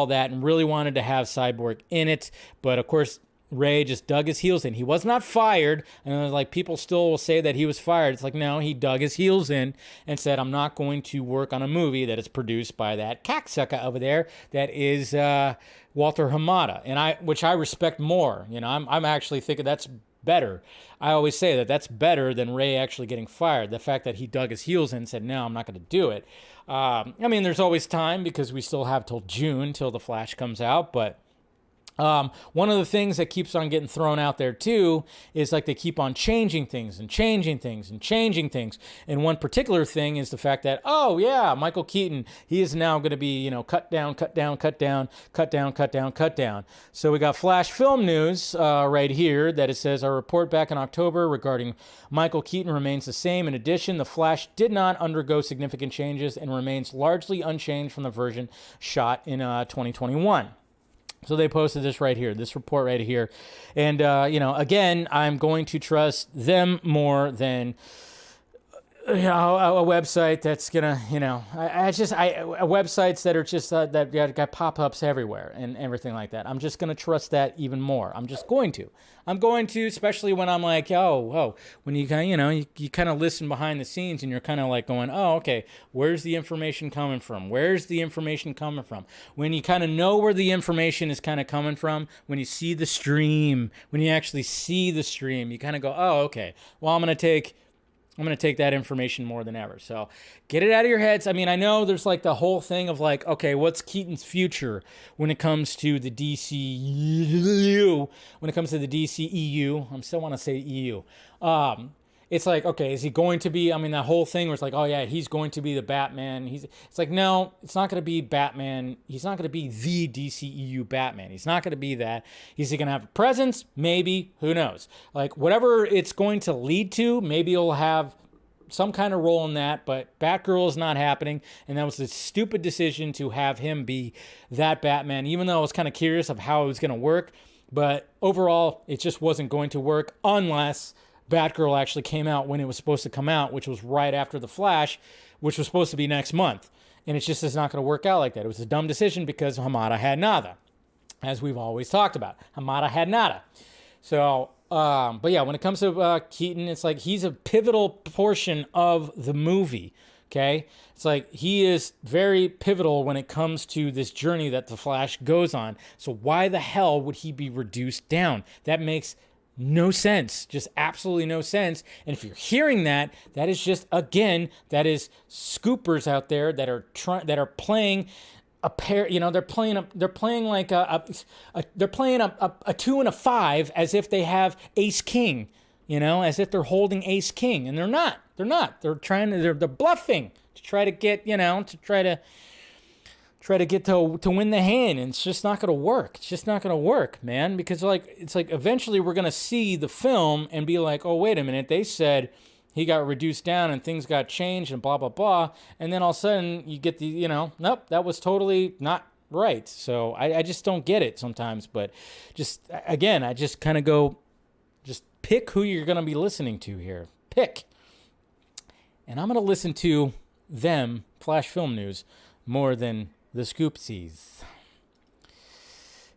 that and really wanted to have Cyborg in it. But, of course, Ray just dug his heels in. He was not fired. And people still will say that he was fired. It's like, no, he dug his heels in and said, I'm not going to work on a movie that is produced by that cocksucker over there that is Walter Hamada, which I respect more. I'm actually thinking that's better. I always say that that's better than Ray actually getting fired. The fact that he dug his heels in and said, no, I'm not going to do it. There's always time because we still have till June till The Flash comes out, but one of the things that keeps on getting thrown out there too is they keep on changing things and changing things and changing things. And one particular thing is the fact that, oh yeah, Michael Keaton, he is now going to be, cut down. So we got Flash film news right here that it says our report back in October regarding Michael Keaton remains the same. In addition, the Flash did not undergo significant changes and remains largely unchanged from the version shot in 2021. So they posted this right here, this report right here. And, again, I'm going to trust them more than, a website that's going to, websites that are just, that got pop-ups everywhere and everything like that. I'm just going to trust that even more. I'm just going to. Especially when I'm like, when you kind of, you kind of listen behind the scenes and you're kind of going, oh, okay, where's the information coming from? Where's the information coming from? When you kind of know where the information is kind of coming from, when you see the stream, when you actually see the stream, you kind of go, oh, okay, well, I'm going to take that information more than ever. So get it out of your heads. I know there's the whole thing of okay, what's Keaton's future when it comes to the DCU, when it comes to the DCEU. I still want to say EU. it's like, okay, is he going to be, I mean, that whole thing was like, oh yeah, he's going to be the Batman. It's like, no, it's not going to be Batman. He's not going to be the DCEU Batman. He's not going to be that. Is he going to have a presence? Maybe. Who knows? Like, whatever it's going to lead to, maybe he'll have some kind of role in that, but Batgirl is not happening, and that was a stupid decision to have him be that Batman, even though I was kind of curious of how it was going to work, but overall, it just wasn't going to work unless Batgirl actually came out when it was supposed to come out, which was right after The Flash, which was supposed to be next month. And it just is not going to work out like that. It was a dumb decision because Hamada had nada, as we've always talked about. Hamada had nada. So, but yeah, when it comes to Keaton, it's like he's a pivotal portion of the movie, okay? It's like he is very pivotal when it comes to this journey that The Flash goes on. So why the hell would he be reduced down? That makes no sense, just absolutely no sense. And if you're hearing that, that is just, again, that is scoopers out there that are playing a pair, you know, they're playing a 2 and a 5 as if they have ace king, you know, as if they're holding ace king, and they're not. They're bluffing to try to get, you know, to get to win the hand, and it's just not going to work. It's just not going to work, man, because it's like eventually we're going to see the film and be like, oh, wait a minute, they said he got reduced down and things got changed and blah, blah, blah, and then all of a sudden you get the, you know, nope, that was totally not right. So I just don't get it sometimes, but just, again, I just kind of go, just pick who you're going to be listening to here. Pick. And I'm going to listen to them, Flash Film News, more than the Scoopsies.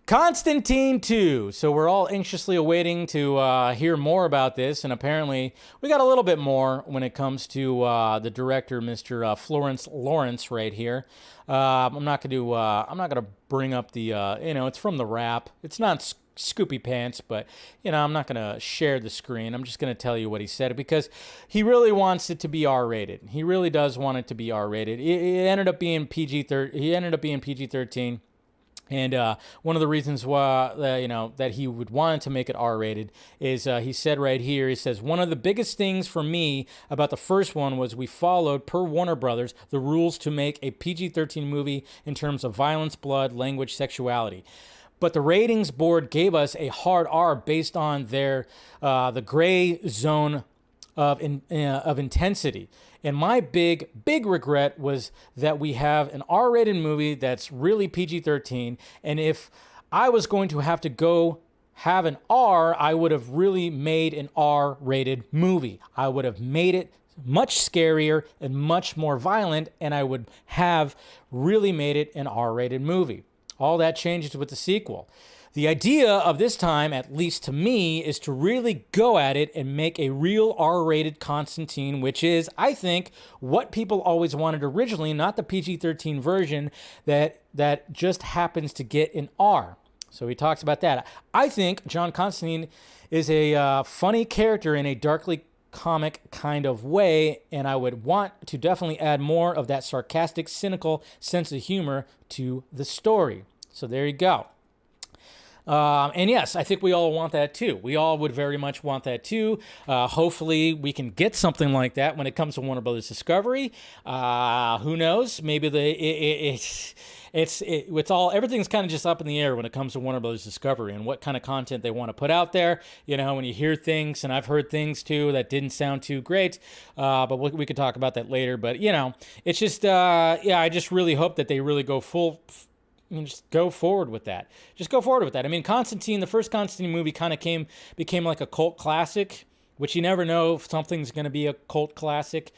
Constantine 2. So we're all anxiously awaiting to hear more about this, and apparently we got a little bit more when it comes to the director, Mr. Florence Lawrence, right here. I'm not gonna bring up the you know, it's from the Wrap. It's not Scoopy Pants, but you know, I'm not gonna share the screen. I'm just gonna tell you what he said, because he really wants it to be R-rated. He really does want it to be R-rated. It ended up being PG-13. He ended up being PG-13. And one of the reasons why, you know, that he would want to make it R-rated is he said right here, he says, one of the biggest things for me about the first one was we followed, per Warner Brothers, the rules to make a PG-13 movie in terms of violence, blood, language, sexuality. But the ratings board gave us a hard R based on their the gray zone of intensity. And my big regret was that we have an R-rated movie that's really PG-13. And if I was going to have to go have an R, I would have really made an R-rated movie. I would have made it much scarier and much more violent, and I would have really made it an R-rated movie. All that changes with the sequel. The idea of this time, at least to me, is to really go at it and make a real R-rated Constantine, which is, I think, what people always wanted originally, not the PG-13 version that just happens to get an R. So he talks about that. I think John Constantine is a funny character in a darkly comic kind of way, and I would want to definitely add more of that sarcastic, cynical sense of humor to the story. So there you go. And yes, I think we all want that too. We all would very much want that too. Hopefully we can get something like that when it comes to Warner Brothers Discovery. Who knows? Maybe it's all, everything's kind of just up in the air when it comes to Warner Brothers Discovery and what kind of content they want to put out there. You know, when you hear things, and I've heard things too that didn't sound too great, but we could talk about that later. But you know, it's just, yeah, I just really hope that they really go just go forward with that. Just go forward with that. I mean, Constantine, the first Constantine movie kind of became like a cult classic, which you never know if something's going to be a cult classic.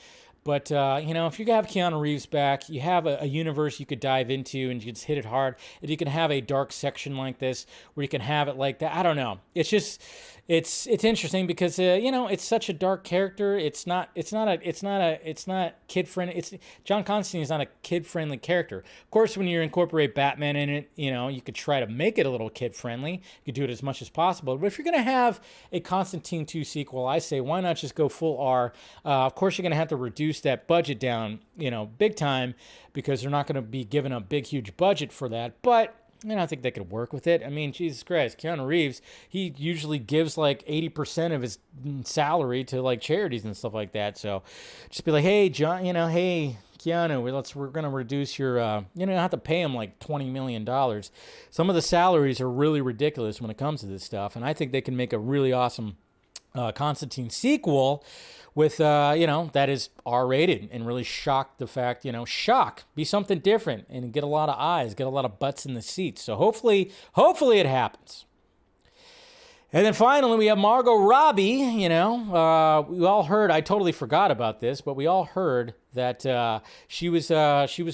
But, you know, if you have Keanu Reeves back, you have a universe you could dive into and you just hit it hard. If you can have a dark section like this where you can have it like that, I don't know. It's just, it's interesting because, you know, it's such a dark character. It's not kid friendly. John Constantine is not a kid friendly character. Of course, when you incorporate Batman in it, you know, you could try to make it a little kid friendly. You could do it as much as possible. But if you're going to have a Constantine 2 sequel, I say, why not just go full R? Of course, you're going to have to reduce that budget down, you know, big time, because they're not going to be given a big, huge budget for that. But I think they could work with it. I mean, Jesus Christ, Keanu Reeves, he usually gives like 80% of his salary to like charities and stuff like that. So just be like, hey, John, hey, Keanu, we're going to reduce your, you don't have to pay him like $20 million. Some of the salaries are really ridiculous when it comes to this stuff. And I think they can make a really awesome Constantine sequel with, that is R-rated and really shock the fact, be something different and get a lot of eyes, get a lot of butts in the seats. So hopefully it happens. And then finally, we have Margot Robbie, we all heard, I totally forgot about this, but we all heard that she was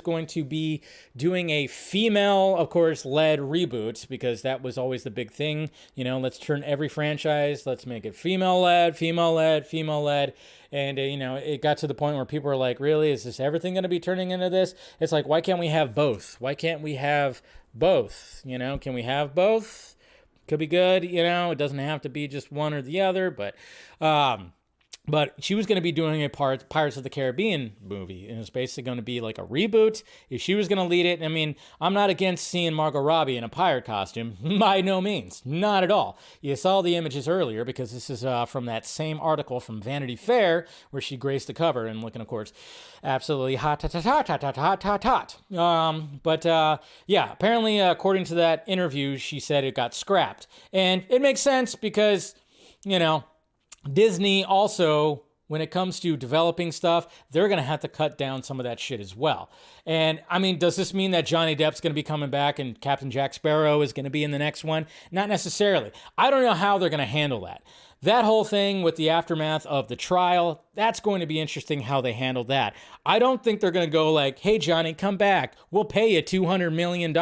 going to be doing a female, of course, led reboot, because that was always the big thing. Let's turn every franchise, let's make it female led. And, it got to the point where people were like, really, is this everything going to be turning into this? It's like, why can't we have both? Why can't we have both? Can we have both? Could be good, it doesn't have to be just one or the other, but she was going to be doing a Pirates of the Caribbean movie, and it's basically going to be like a reboot. If she was going to lead it, I mean, I'm not against seeing Margot Robbie in a pirate costume, by no means, not at all. You saw the images earlier, because this is from that same article from Vanity Fair, where she graced the cover and looking, of course, absolutely hot. Yeah, apparently, according to that interview, she said it got scrapped. And it makes sense because, Disney also, when it comes to developing stuff, they're going to have to cut down some of that shit as well. And, I mean, does this mean that Johnny Depp's going to be coming back and Captain Jack Sparrow is going to be in the next one? Not necessarily. I don't know how they're going to handle that. That whole thing with the aftermath of the trial, that's going to be interesting how they handle that. I don't think they're going to go like, hey, Johnny, come back. We'll pay you $200 million.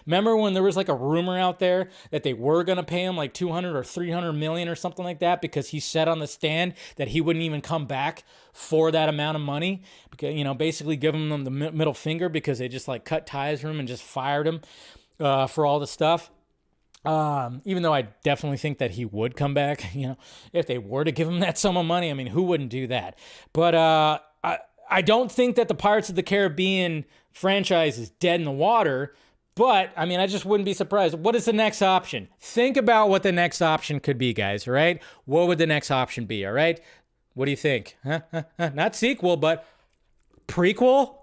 Remember when there was like a rumor out there that they were going to pay him like 200 or 300 million or something like that because he said on the stand that he wouldn't even come back for that amount of money? Because, basically giving them the middle finger because they just like cut ties from him and just fired him for all the stuff. Even though I definitely think that he would come back, if they were to give him that sum of money, I mean, who wouldn't do that? But I don't think that the Pirates of the Caribbean franchise is dead in the water, but I mean, I just wouldn't be surprised. What is the next option? Think about what the next option could be, guys, all right? What would the next option be, all right? What do you think? Not sequel, but prequel?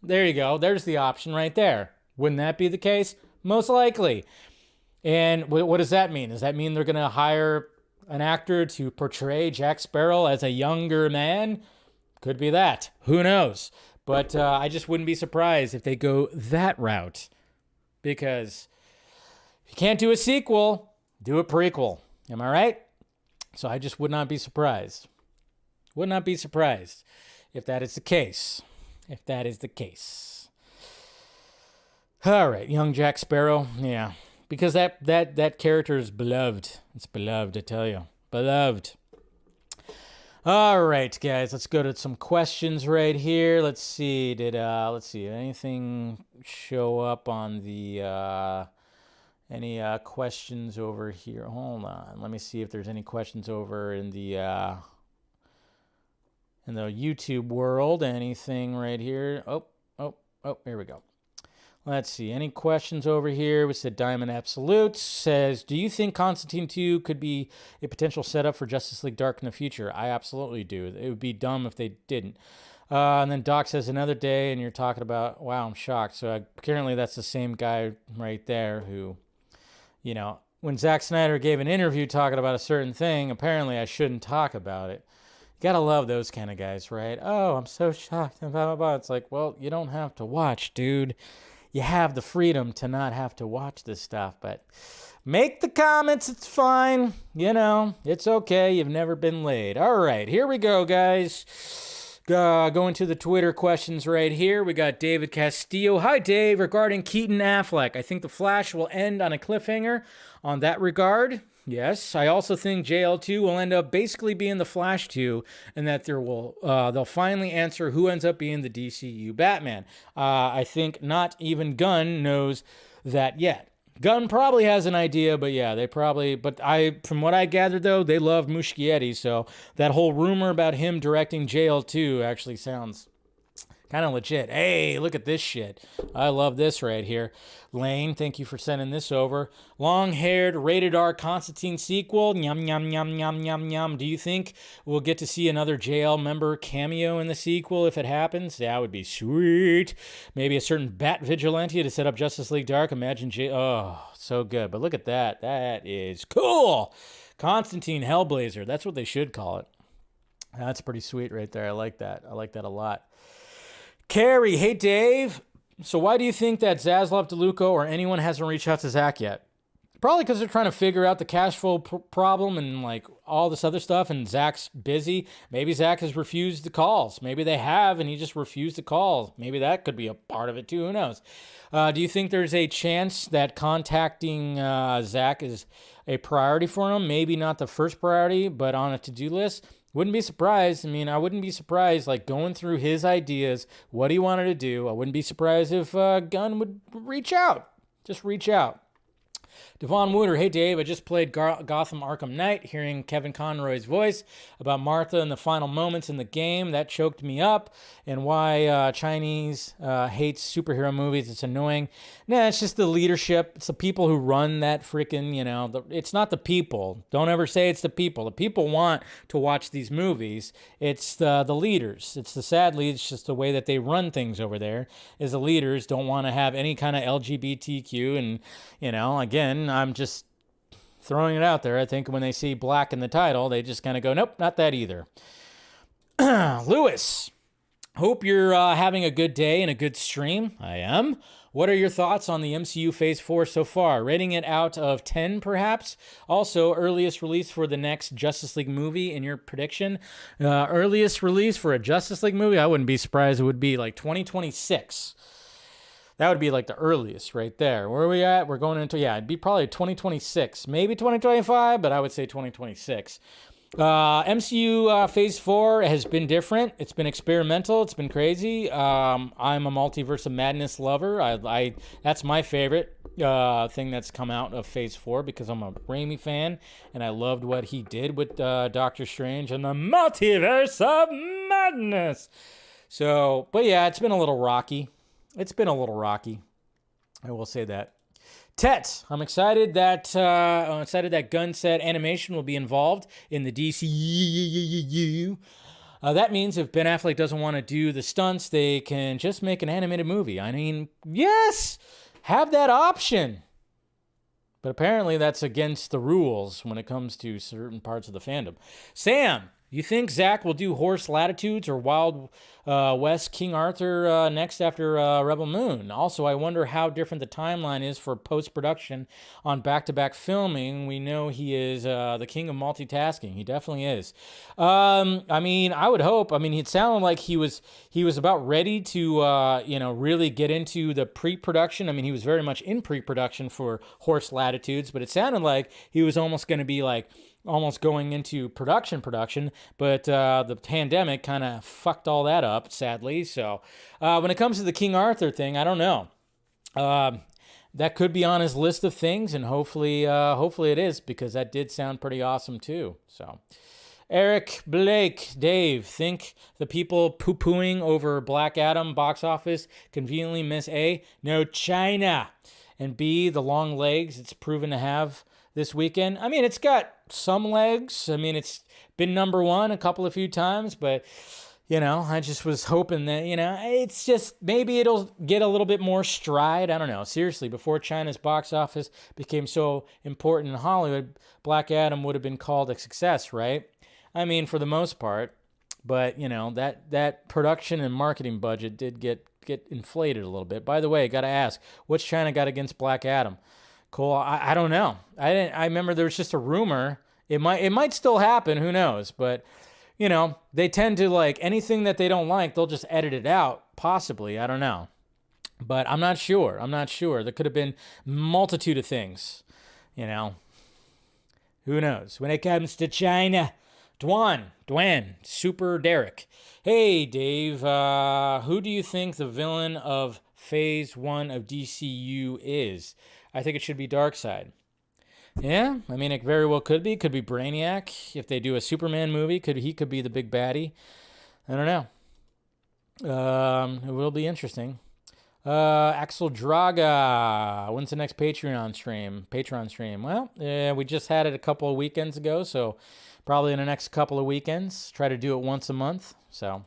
There you go. There's the option right there. Wouldn't that be the case? Most likely. And what does that mean? Does that mean they're going to hire an actor to portray Jack Sparrow as a younger man? Could be that. Who knows? But I just wouldn't be surprised if they go that route. Because if you can't do a sequel, do a prequel. Am I right? So I just would not be surprised. Would not be surprised if that is the case. If that is the case. All right, young Jack Sparrow. Yeah. Because that character is beloved. It's beloved, I tell you. Beloved. All right, guys, let's go to some questions right here. Let's see. Let's see. Anything show up on the any questions over here? Hold on. Let me see if there's any questions over in the YouTube world. Anything right here? Oh, here we go. Let's see. Any questions over here? We said Diamond Absolute says, do you think Constantine 2 could be a potential setup for Justice League Dark in the future? I absolutely do. It would be dumb if they didn't. And then Doc says another day, and you're talking about, wow, I'm shocked. So apparently that's the same guy right there who, when Zack Snyder gave an interview talking about a certain thing, apparently I shouldn't talk about it. You gotta love those kind of guys, right? Oh, I'm so shocked. Blah, blah, blah. It's like, well, you don't have to watch, dude. You have the freedom to not have to watch this stuff, but make the comments. It's fine. It's okay. You've never been laid. All right, here we go, guys. Going to the Twitter questions right here. We got David Castillo. Hi, Dave. Regarding Keaton Affleck, I think The Flash will end on a cliffhanger on that regard. Yes, I also think JL2 will end up basically being The Flash 2, and that they'll finally answer who ends up being the DCU Batman. I think not even Gunn knows that yet. Gunn probably has an idea, but yeah, from what I gathered though, they love Muschietti, so that whole rumor about him directing JL2 actually sounds Kind of legit. Hey, look at this shit. I love this right here. Lane, thank you for sending this over. Long-haired, rated R Constantine sequel. Yum, yum, yum, yum, yum, yum. Do you think we'll get to see another JL member cameo in the sequel if it happens? That would be sweet. Maybe a certain Bat Vigilante to set up Justice League Dark. Imagine Oh, so good. But look at that. That is cool. Constantine Hellblazer. That's what they should call it. That's pretty sweet right there. I like that. I like that a lot. Carrie, hey Dave. So why do you think that Zaslav DeLuca or anyone hasn't reached out to Zach yet? Probably because they're trying to figure out the cash flow problem and like all this other stuff, and Zach's busy. Maybe Zach has refused the calls. Maybe they have, and he just refused the calls. Maybe that could be a part of it too. Who knows? Do you think there's a chance that contacting Zach is a priority for him?Maybe not the first priority, but on a to-do list. Wouldn't be surprised. I mean, I wouldn't be surprised, like, going through his ideas, what he wanted to do. I wouldn't be surprised if Gunn would reach out. Just reach out. Devon Wooder, hey Dave, I just played Gotham Arkham Knight, hearing Kevin Conroy's voice about Martha in the final moments in the game. That choked me up. And why Chinese hates superhero movies. It's annoying. Nah, it's just the leadership. It's the people who run that freaking, it's not the people. Don't ever say it's the people. The people want to watch these movies. It's the leaders. It's the sadly, it's just the way that they run things over there, is the leaders don't want to have any kind of LGBTQ. And, again, I'm just throwing it out there. I think when they see black in the title, they just kind of go, nope, not that either. Lewis, hope you're having a good day and a good stream. I am. What are your thoughts on the MCU Phase 4 so far? Rating it out of 10, perhaps? Also, earliest release for the next Justice League movie in your prediction? Earliest release for a Justice League movie? I wouldn't be surprised it would be like 2026. That would be like the earliest right there. Where are we at? We're going into, it'd be probably 2026. Maybe 2025, but I would say 2026. MCU Phase 4 has been different. It's been experimental. It's been crazy. I'm a Multiverse of Madness lover. I that's my favorite thing that's come out of Phase 4 because I'm a Raimi fan, and I loved what he did with Doctor Strange and the Multiverse of Madness. So, but yeah, it's been a little rocky. It's been a little rocky. I will say that. Tet, I'm excited that Gunn said animation will be involved in the DCU. That means if Ben Affleck doesn't want to do the stunts, they can just make an animated movie. I mean, yes, have that option. But apparently that's against the rules when it comes to certain parts of the fandom. Sam, you think Zach will do Horse Latitudes or Wild West King Arthur next after Rebel Moon? Also, I wonder how different the timeline is for post-production on back-to-back filming. We know he is the king of multitasking. He definitely is. I mean, I would hope. I mean, it sounded like he was about ready to, really get into the pre-production. I mean, he was very much in pre-production for Horse Latitudes, but it sounded like he was almost going to be almost going into production, but the pandemic kind of fucked all that up, sadly. So when it comes to the King Arthur thing, I don't know. That could be on his list of things, and hopefully it is, because that did sound pretty awesome too. So Eric Blake, Dave, think the people poo-pooing over Black Adam box office conveniently miss A, no China, and B, the long legs it's proven to have this weekend. I mean, it's got some legs. I mean, it's been number one a few times, but, I just was hoping that, it's just, maybe it'll get a little bit more stride. I don't know. Seriously, before China's box office became so important in Hollywood, Black Adam would have been called a success, right? I mean, for the most part, but, that production and marketing budget did get inflated a little bit. By the way, got to ask, what's China got against Black Adam? Cool. I don't know. I remember there was just a rumor. It might still happen. Who knows? But, they tend to, like, anything that they don't like, they'll just edit it out. Possibly. I don't know. But I'm not sure. There could have been multitude of things. Who knows? When it comes to China. Dwan, Super Derek. Hey, Dave. Who do you think the villain of Phase 1 of DCU is? I think it should be Darkseid. Yeah, I mean, it very well could be. Could be Brainiac. If they do a Superman movie, he could be the big baddie. I don't know. It will be interesting. Axel Draga, when's the next Patreon stream? Well, we just had it a couple of weekends ago, so probably in the next couple of weekends. Try to do it once a month. So,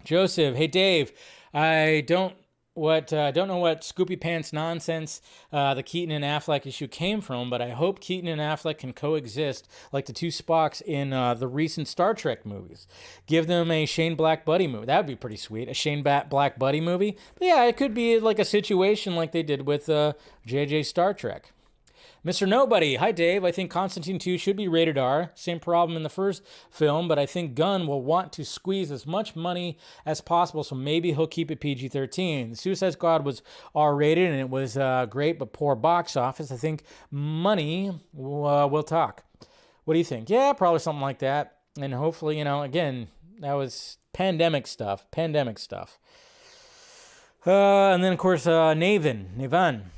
Joseph, hey Dave, I don't know what Scoopy Pants nonsense the Keaton and Affleck issue came from, but I hope Keaton and Affleck can coexist like the two Spocks in the recent Star Trek movies. Give them a Shane Black buddy movie. That would be pretty sweet. A Shane Black buddy movie. But yeah, it could be like a situation like they did with JJ Star Trek. Mr. Nobody, hi Dave. I think Constantine 2 should be rated R. Same problem in the first film, but I think Gunn will want to squeeze as much money as possible, so maybe he'll keep it PG-13. The Suicide Squad was R-rated, and it was great, but poor box office. I think money will talk. What do you think? Yeah, probably something like that. And hopefully, again, that was pandemic stuff. And then, of course, Navan.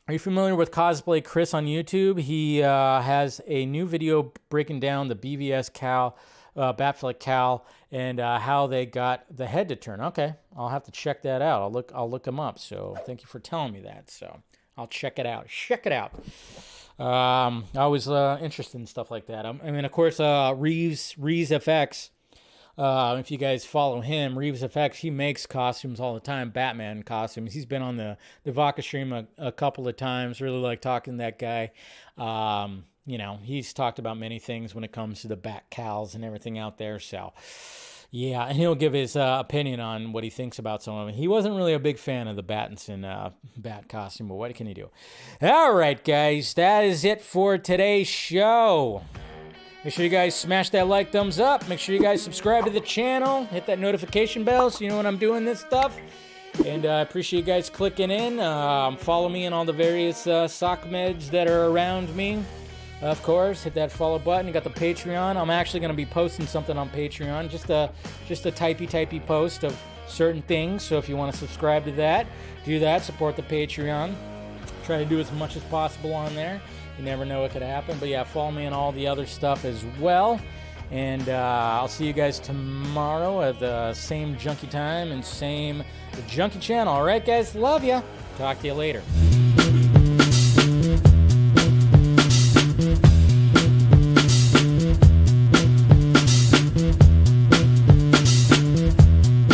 Are you familiar with Cosplay Chris on YouTube? He has a new video breaking down the BVS Cal, Batfleck Cal, and how they got the head to turn. Okay, I'll have to check that out. I'll look him up. So thank you for telling me that. So I'll check it out. I was interested in stuff like that. I mean, of course, Reeves FX. If you guys follow him, Reeves FX, he makes costumes all the time, Batman costumes. He's been on the Vodka stream a couple of times. Really like talking to that guy. He's talked about many things when it comes to the Bat Cals and everything out there. So, yeah, and he'll give his opinion on what he thinks about some of them. He wasn't really a big fan of the Battinson Bat costume, but what can you do? All right, guys, that is it for today's show. Make sure you guys smash that like, thumbs up. Make sure you guys subscribe to the channel. Hit that notification bell so you know when I'm doing this stuff. And I appreciate you guys clicking in. Follow me on all the various sock meds that are around me. Of course, hit that follow button. You got the Patreon. I'm actually going to be posting something on Patreon. Just a typey post of certain things. So if you want to subscribe to that, do that. Support the Patreon. Try to do as much as possible on there. You never know what could happen. But yeah, follow me on all the other stuff as well. And I'll see you guys tomorrow at the same Junkee time and same Junkee channel. All right, guys? Love ya. Talk to you later.